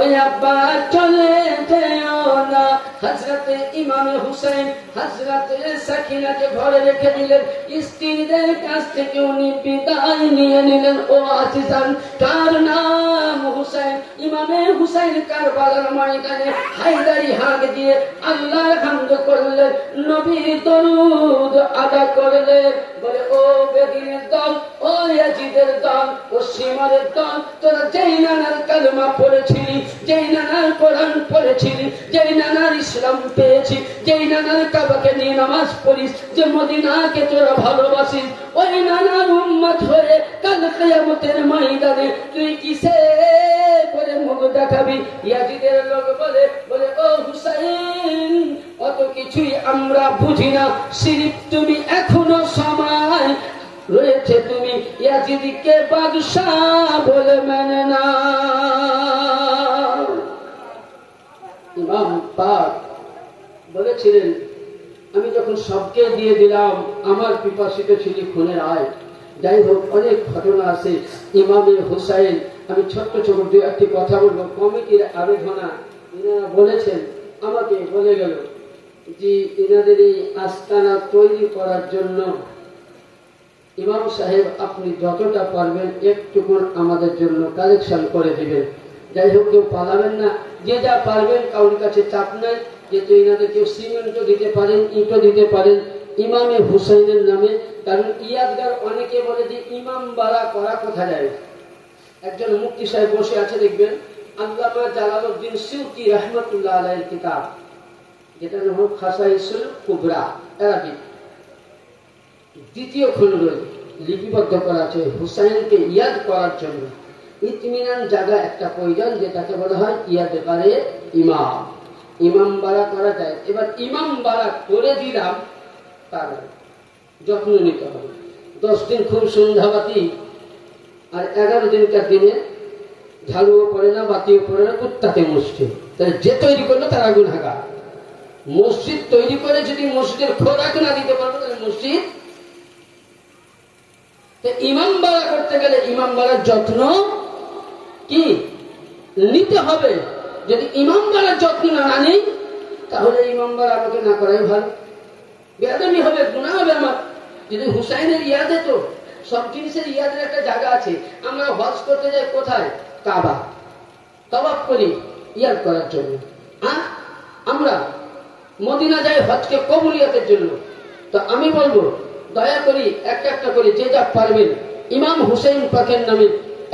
ওই আব্বা চলে যেও না হযরতে ইমাম হুসাইন হযরতে সাকিনাকে ঘরে রেখে দিলেন স্ত্রীদের কাছ থেকে উনি বিদায় নিয়ে নিলেন ও আজিজান তার নাম হুসাইন ইমামে হুসাইন কারবালার ময়দানে হায়দারি হাঁক দিয়ে আল্লাহর হামদ করলেন নবীর দরুদ আদা করলেন বলে ও বেদিনের দল ও ইয়াজিদের দল ও সিমারের দল তোরা যেই নানার কালেমা পড়েছিলি যেই নানার কোরআন পড়েছিলি যেই নানার ইসলাম পেয়েছি যেই নানার কাবাকে নিয়ে নামাজ পড়িস যে মদিনাকে তোরা ভালোবাসিস ওই নানার উম্মত হয়ে কাল কিয়ামতের ময়দানে তুই কিসে করে মুখ দেখাবি ইয়াজিদের লোক বলে বলে ও হুসাইন অত কিছুই আমরা বুঝি না সিরিফ তুমি এখনো সময় রয়েছে তুমি ইয়াজিদকে বাদশাহ বলে মেনে না ইমাম পাক বলেছিলেন আমি যখন সবকে দিয়ে দিলাম আমার পিপাসিত ছিল খুনের আয় যাই হোক অনেক ঘটনা আছে ইমামে হুসাইন আমি ছোট্ট ছোট দু একটি কথা বলবো কমিটির আবেদনা এনারা বলেছেন আমাকে বলে গেল যে এনাদের এই আস্তানা তৈরি করার জন্য ইমাম সাহেব আপনি যতটা পারবেন একটুকু আমাদের জন্য কালেকশন করে দিবেন যাই হোক কেউ পালাবেন না যে যা পারবেন কারোর কাছে চাপ নাই যেহেতু এনাদের কেউ সিমেন্টও দিতে পারেন ইটও দিতে পারেন ইমামে হুসাইনের নামে কারণ ইয়াদগার অনেকে বলে যে ইমাম বাড়া করা কোথা যায় একজন মুফতি সাহেব বসে আছে দেখবেন আল্লামা জালালউদ্দিন সিউতি রাহমাতুল্লাহ আলাইহির কিতাব যেটা নাম খাসাইসুল কুবরা আরবি দ্বিতীয় খণ্ড লিপিবদ্ধ করা আছে হুসাইনকে ইয়াদ করার জন্য। ইতমিনান জায়গা একটা প্রয়োজন, যেটাকে বলা হয় ইয়াদ করে ইমাম। ইমাম বাড়া করা যায়। এবার ইমাম বাড়া করে দিলাম, তার যত্ন নিতে হবে। 10 দিন খুব সন্ধ্যাবাতি, আর 11 দিনকার দিনে ঝাড়ুও পড়ে না, বাতিও পড়ে না, কুত্তাতে মসজিদ। তাহলে যে তৈরি করলো তারা গুনাহগার। মসজিদ তৈরি করে যদি মসজিদের খোরাক না দিতে পারবো, তাহলে মসজিদ। ইমাম বাড়া করতে গেলে ইমাম বাড়ার যত্ন কি নিতে হবে। যদি ইমাম বাড়ার যত্ন না নিই, তাহলে ইমাম বাড়া আমাকে না করাই ভালো। বেয়াদবি হবে, গুনাহ হবে আমার। যদি হুসাইনের ইয়াদে, তো সব জিনিসের ইয়াদের একটা জায়গা আছে। আমরা হজ করতে যাই কোথায়? কাবা। তওয়াফ করি ইয়াদ করার জন্য। আমরা মদিনা যাই হজকে কবুলিয়াতের জন্য। তো আমি বলবো, দয়া করি একটা একটা করে যে যা পারবেন ইমাম হুসাইন পাকের নামে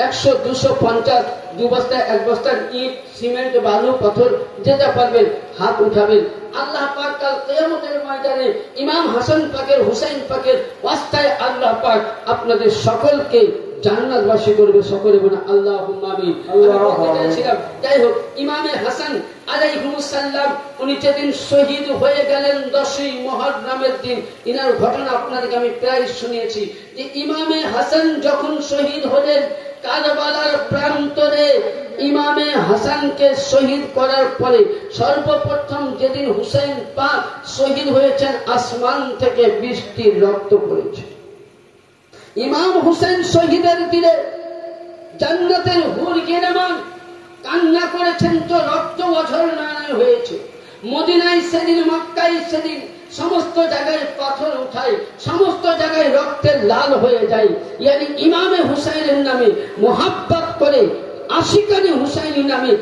100, 250, 2 বস্তা, 1 বস্তা ইট, সিমেন্ট, বালু, পাথর, যে যা পারবেন হাত উঠাবেন। আল্লাহ পাক কাল কিয়ামতের ময়দানে ইমাম হাসান পাকের, হুসাইন পাকের ওয়াস্তায় আল্লাহ পাক আপনাদের সকলকে জান্নাতবাসী করবে। সকলে বলে আল্লাহুম্মা আমিন। যাই হোক, ইমামে হাসান আলাইহিস সালাম উনি যেদিন শহীদ হয়ে গেলেন 10ই মুহররমের দিন, ইনার ঘটনা আপনাদেরকে আমি প্রায় শুনিয়েছি যে ইমামে হাসান যখন শহীদ হলেন কারবালার প্রান্তরে, ইমামে হাসানকে শহীদ করার পরে সর্বপ্রথম যেদিন হুসাইন পাক শহীদ হয়েছেন, আসমান থেকে বৃষ্টির রক্ত পড়েছে। ইমাম হুসাইন শহীদের দিলে জান্নাতের হুর গিরমান কান্না করেছেন, তো রক্ত অঝরনায় হয়েছে। মদিনায় সেদিন, মক্কায় সেদিন সমস্ত জায়গায় পাথর উঠায়, সমস্ত জায়গায় রক্তের লাল হয়ে যায়। ইয়ানি ইমামে হুসাইনের নামে মোহাব্বত করে, আশিকানি হুসাইনি নামে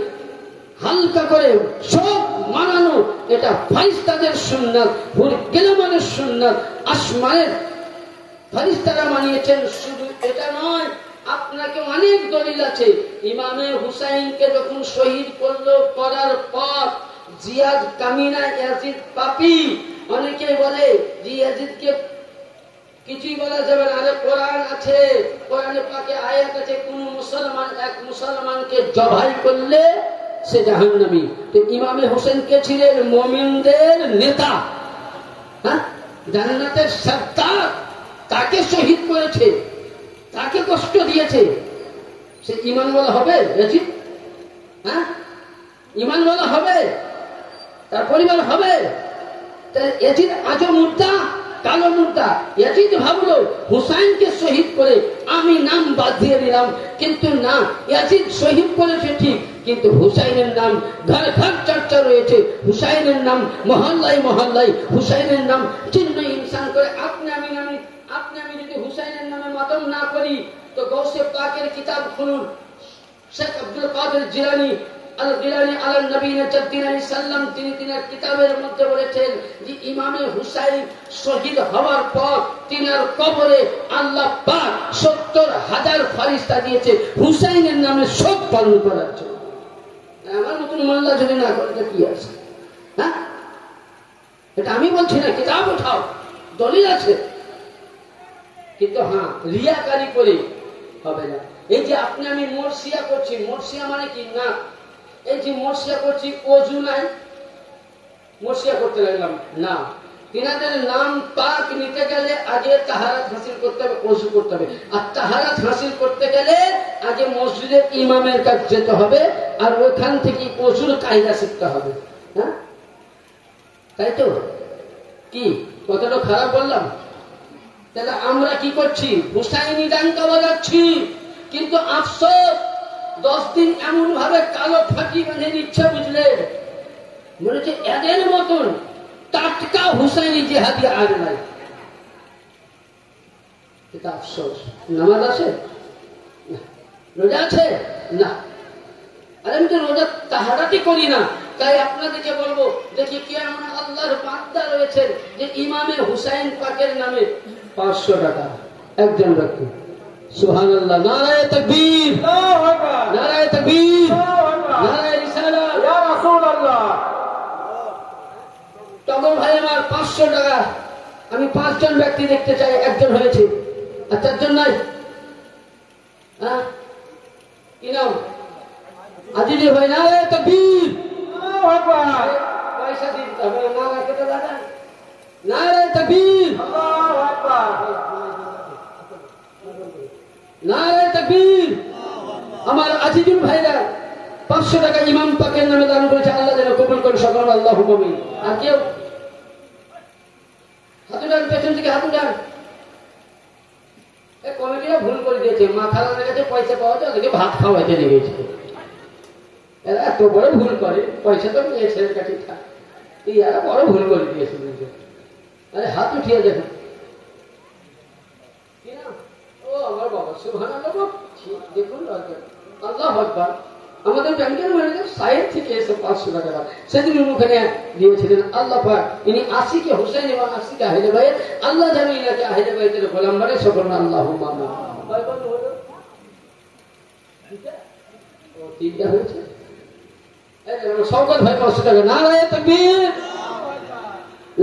হালকা করে সব মানানো, এটা ফারিস্তাদের সুন্নাত, হুর গিরমানের সুন্নাত, আসমানের ফারিস্তারা মানিয়েছেন। শুধু এটা নয়, আপনাকে অনেক দলিল আছে। ইমামে হুসাইনকে যখন শহীদ করলো, করার পর জিয়াদ কামিনা, ইয়াজিদ পাপী, অনেকে বলে যে ইয়াজিদকে কিছুই বলা যাবে না। আরে কোরআন আছে, কোরআনে পাকে আয়াত আছে, কোন মুসলমান এক মুসলমানকে জবাই করলে সে জাহান্নামী। তো ইমামে হুসাইন কে ছিলেন? মুমিনদের নেতা, জান্নাতের সরদার। তাকে শহীদ করেছে, তাকে কষ্ট দিয়েছে, সে ঈমান বলা হবে? ঈমান বলা হবে? তার পরিবার হবে? ইয়াজিদ আজও মুর্দা, কালো মুর্দা। ইয়াজিদ ভাবলো হুসাইনকে শহীদ করে আমি নাম বাদ দিয়ে দিলাম, কিন্তু না, ইয়াজিদ শহীদ করেছে ঠিক, কিন্তু হুসাইনের নাম ঘর ঘর চর্চা রয়েছে। হুসাইনের নাম মহল্লায় মহল্লায়, হুসাইনের নাম চিহ্ন ইনসান করে। আপনি আমি যদি হুসাইনের নামে মাতম না করি, তো গৌসে পাকের কিতাব খুলুন। শেখ আব্দুল কাদের জিলানী তিনি কিতাবের মধ্যে বলেছেন যে ইমামে হুসাইন শহীদ হওয়ার পর তিনার কবরে আল্লাহ পাক 70,000 ফারিস্তা দিয়েছে হুসাইনের নামে শোক পালন করার জন্য। আমার মতন মোল্লা যদি না করে কি আছে? এটা আমি বলছি না, কিতাব উঠাও, দলিল আছে। কিন্তু রিয়াকারি করে হবে না। এই যে আপনি আমি মরসিয়া করছি, মরসিয়া মানে কি? না, এই যে মরসিয়া করছি, ওযু নাই, মরসিয়া করতে লাগলাম না। তিনাদের নাম পাক নিতে গেলে আগে তাহারাত হাসিল করতে হবে, ওযু করতে হবে। আর তাহারাত হাসিল করতে গেলে আগে মসজিদের ইমামের কাছে যেতে হবে, আর ওখান থেকে ওযুর কায়দা শিখতে হবে। তাই তো? কি কতটা খারাপ বললাম? তাহলে আমরা কি করছি? হুসাইনি ডাঙ্কা বাজাচ্ছি, কিন্তু আফসোস 10 দিন এমন ভাবে কালো ফাঁকি বেঁধে নিচ্ছে, বুঝলে? মনে হচ্ছে এদের মতন টাটকা হুসাইনি জিহাদি আর নাই। এটা আফসোস। নামাজ আছে? রোজা আছে? না। আর আমি তো রোজা তাহারাতি করি না। তাই আপনাদেরকে বলবো, দেখি কি এমন আল্লাহর বান্দা রয়েছেন যে ইমামে হুসাইন পাকের নামে 500 টাকা একজন ব্যক্তি। সুবহানাল্লাহ, নারায়ে তাকবীর, নারায়ে তাকবীর, নারায়ে রিসালাত, ইয়া রাসূলুল্লাহ। তখন ভাই আমার 500 টাকা আমি 5 জন ব্যক্তি দেখতে চাই, একজন হয়েছে আর 4 জন নাই। হ্যাঁ কি নাম? আজিজুল ভাই। না রে তাকবীর, পয়সা দিতে হবে না রাখতে তো দাদা। না রে তাকবীর, না রে তাকবীর। আমার আজিজুল ভাইরা 500 টাকা ইমাম পাকের নামে দান করেছে, আল্লাহ যেন কবুল করে সকল আল্লাহুম্মা আমিন। আর কেউ হাতুটান, পেছন থেকে হাতুটান। এই কমিটিরা ভুল করে দিয়েছে, মা খালাদের কাছে পয়সা পাওয়া যায়, ওদেরকে ভাত খাওয়াইতে লেগেছে। এরা এত বড় ভুল করে, পয়সা তো মেয়েছেলের কাছে থাক, এরা বড় ভুল করে দিয়েছে। আরে হাত উঠিয়ে দেখুন কি না? ও আমার বাবা সুবহানাল্লাহ, দেখুন আল্লাহু আকবার। আমাদের ব্যাংকের ম্যানেজার সাইড থেকে এসে 500 টাকা সেদিন ওখানে দিয়েছিলেন। আল্লাহ পাক ইনি আশিকে হোসেন এবং আশিকে আহলে বাইত, আল্লাহ জানে ইনাকে আহলে বাইতের গোলাম বানায় সকল আল্লাহুম্মা আমিন। কয় বন্ধ হলো? ও তিনটা হয়েছে। এই যে শওকত ভাই 500 টাকা। নারায়ে তাকবীর,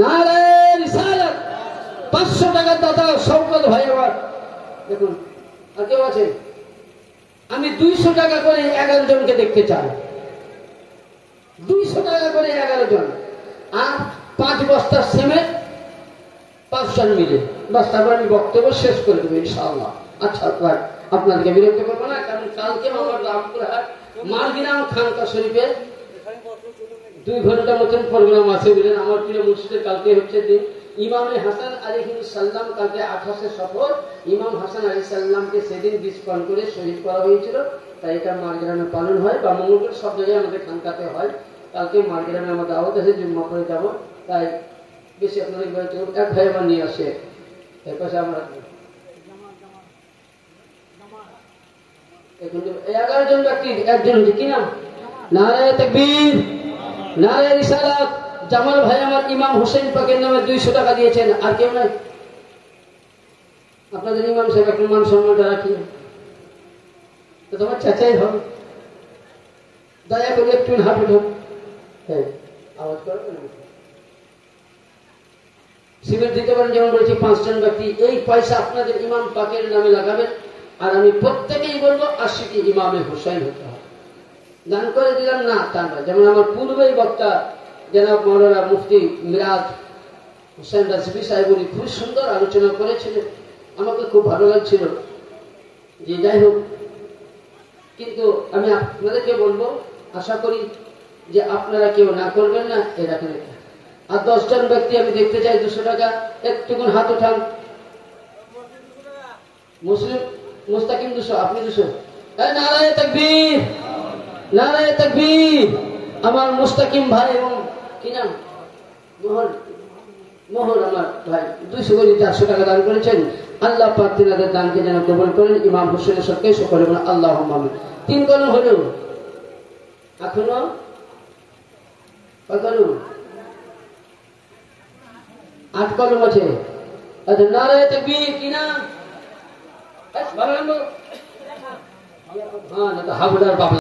নারায়ে রিসালাত। 500 টাকার দাতা শওকত ভাই আমার। দেখুন আর কেউ আছে? আমি 200 টাকা করে 11 জনকে দেখতে চাই। 200 টাকা করে 11 জন, আর 5 বস্তা সিমেন্ট 5 জন মিলে, বাস তারপর আমি বক্তব্য শেষ করে দেবো ইনশাআল্লাহ। আচ্ছা আপনাদেরকে বিরক্ত করবো না, কারণ কালকে আমার রামপুরহাট মারগিরাম খানকা শরীফের 2 ঘন্টা মতন প্রোগ্রাম আছে। বুঝলেন, আমার প্রিয় মুর্শিদের কালকে হচ্ছে দিন ইমামে হাসান আলাইহিস সালাম। কালকে 28 সফর ইমাম হাসান আলাইহিস সালামকে সেদিন 20 পান করে শহীদ করা হয়েছিল, তাই এটা মারগ্রামে পালন হয় বা মঙ্গলবার সব জায়গায় আমাদের খানকাতে হয়। কালকে মারগ্রামে আমাদের দাওয়াত আছে, জুম্মা করে যাবো, তাই বেশি আপনাদের এক ভাই আমার নিয়ে আসে। এর পাশে আমরা 11 জন ব্যক্তি, একজন হচ্ছে কি নাম? নারায়ে তাকবীর, নারায়ে রিসালাত। জামাল ভাই আমার ইমাম হোসেন পাকের নামে 200 টাকা দিয়েছেন। আর কেউ নাই? আপনাদের ইমাম সাহেব একটু মান সম্মানটা রাখিয়ে তো তোমার চাচাই হবে, দয়া করে একটু হাত উঠো। হ্যাঁ আওয়াজ করবেন, সিমেন্ট দিতে পারেন। যেমন বলেছি 5 জন ব্যক্তি, এই পয়সা আপনাদের ইমাম পাকের নামে লাগাবেন। আর আমি প্রত্যেকেই বলবো আশিকি ইমামে হোসেন হতে হবে। দান করে দিলাম না তা না। যেমন আমার পূর্বেই বক্তা জনাব মাওলানা মুফতি মিরাজ হোসেন রাজবি সাহেব উনি খুব সুন্দর আলোচনা করেছিলেন, আমাকে খুব ভালো লাগছিল। যে যাই হোক, কিন্তু আমি আপনাদেরকে বলবো, আশা করি যে আপনারা কেউ না করবেন না এরকম। আর 10 জন ব্যক্তি আমি দেখতে চাই 200 টাকা। একটুকুন হাত উঠান। মুসলিম মুস্তাকিম 200, আপনি 200। নারায়ে তাকবীর, নারায়ে তাকবীর। আমার মুস্তাকিম ভাই এবং কি নাম মোহর আমার ভাই 200 করে 400 টাকা দান করেছেন। আল্লাহ পাক তিনাদের দানকে যেন কবুল করেন। ইমাম হোসেনের সাথে সকলে বলেন আল্লাহুম্মা আমিন। 3 কলম হলো, এখনো কয় কলম? 8 কলম আছে। আচ্ছা নারায়ে তাকবীর। কি নাম? ভালো নাম? হ্যাঁ, না তো হাবুদার বাবা।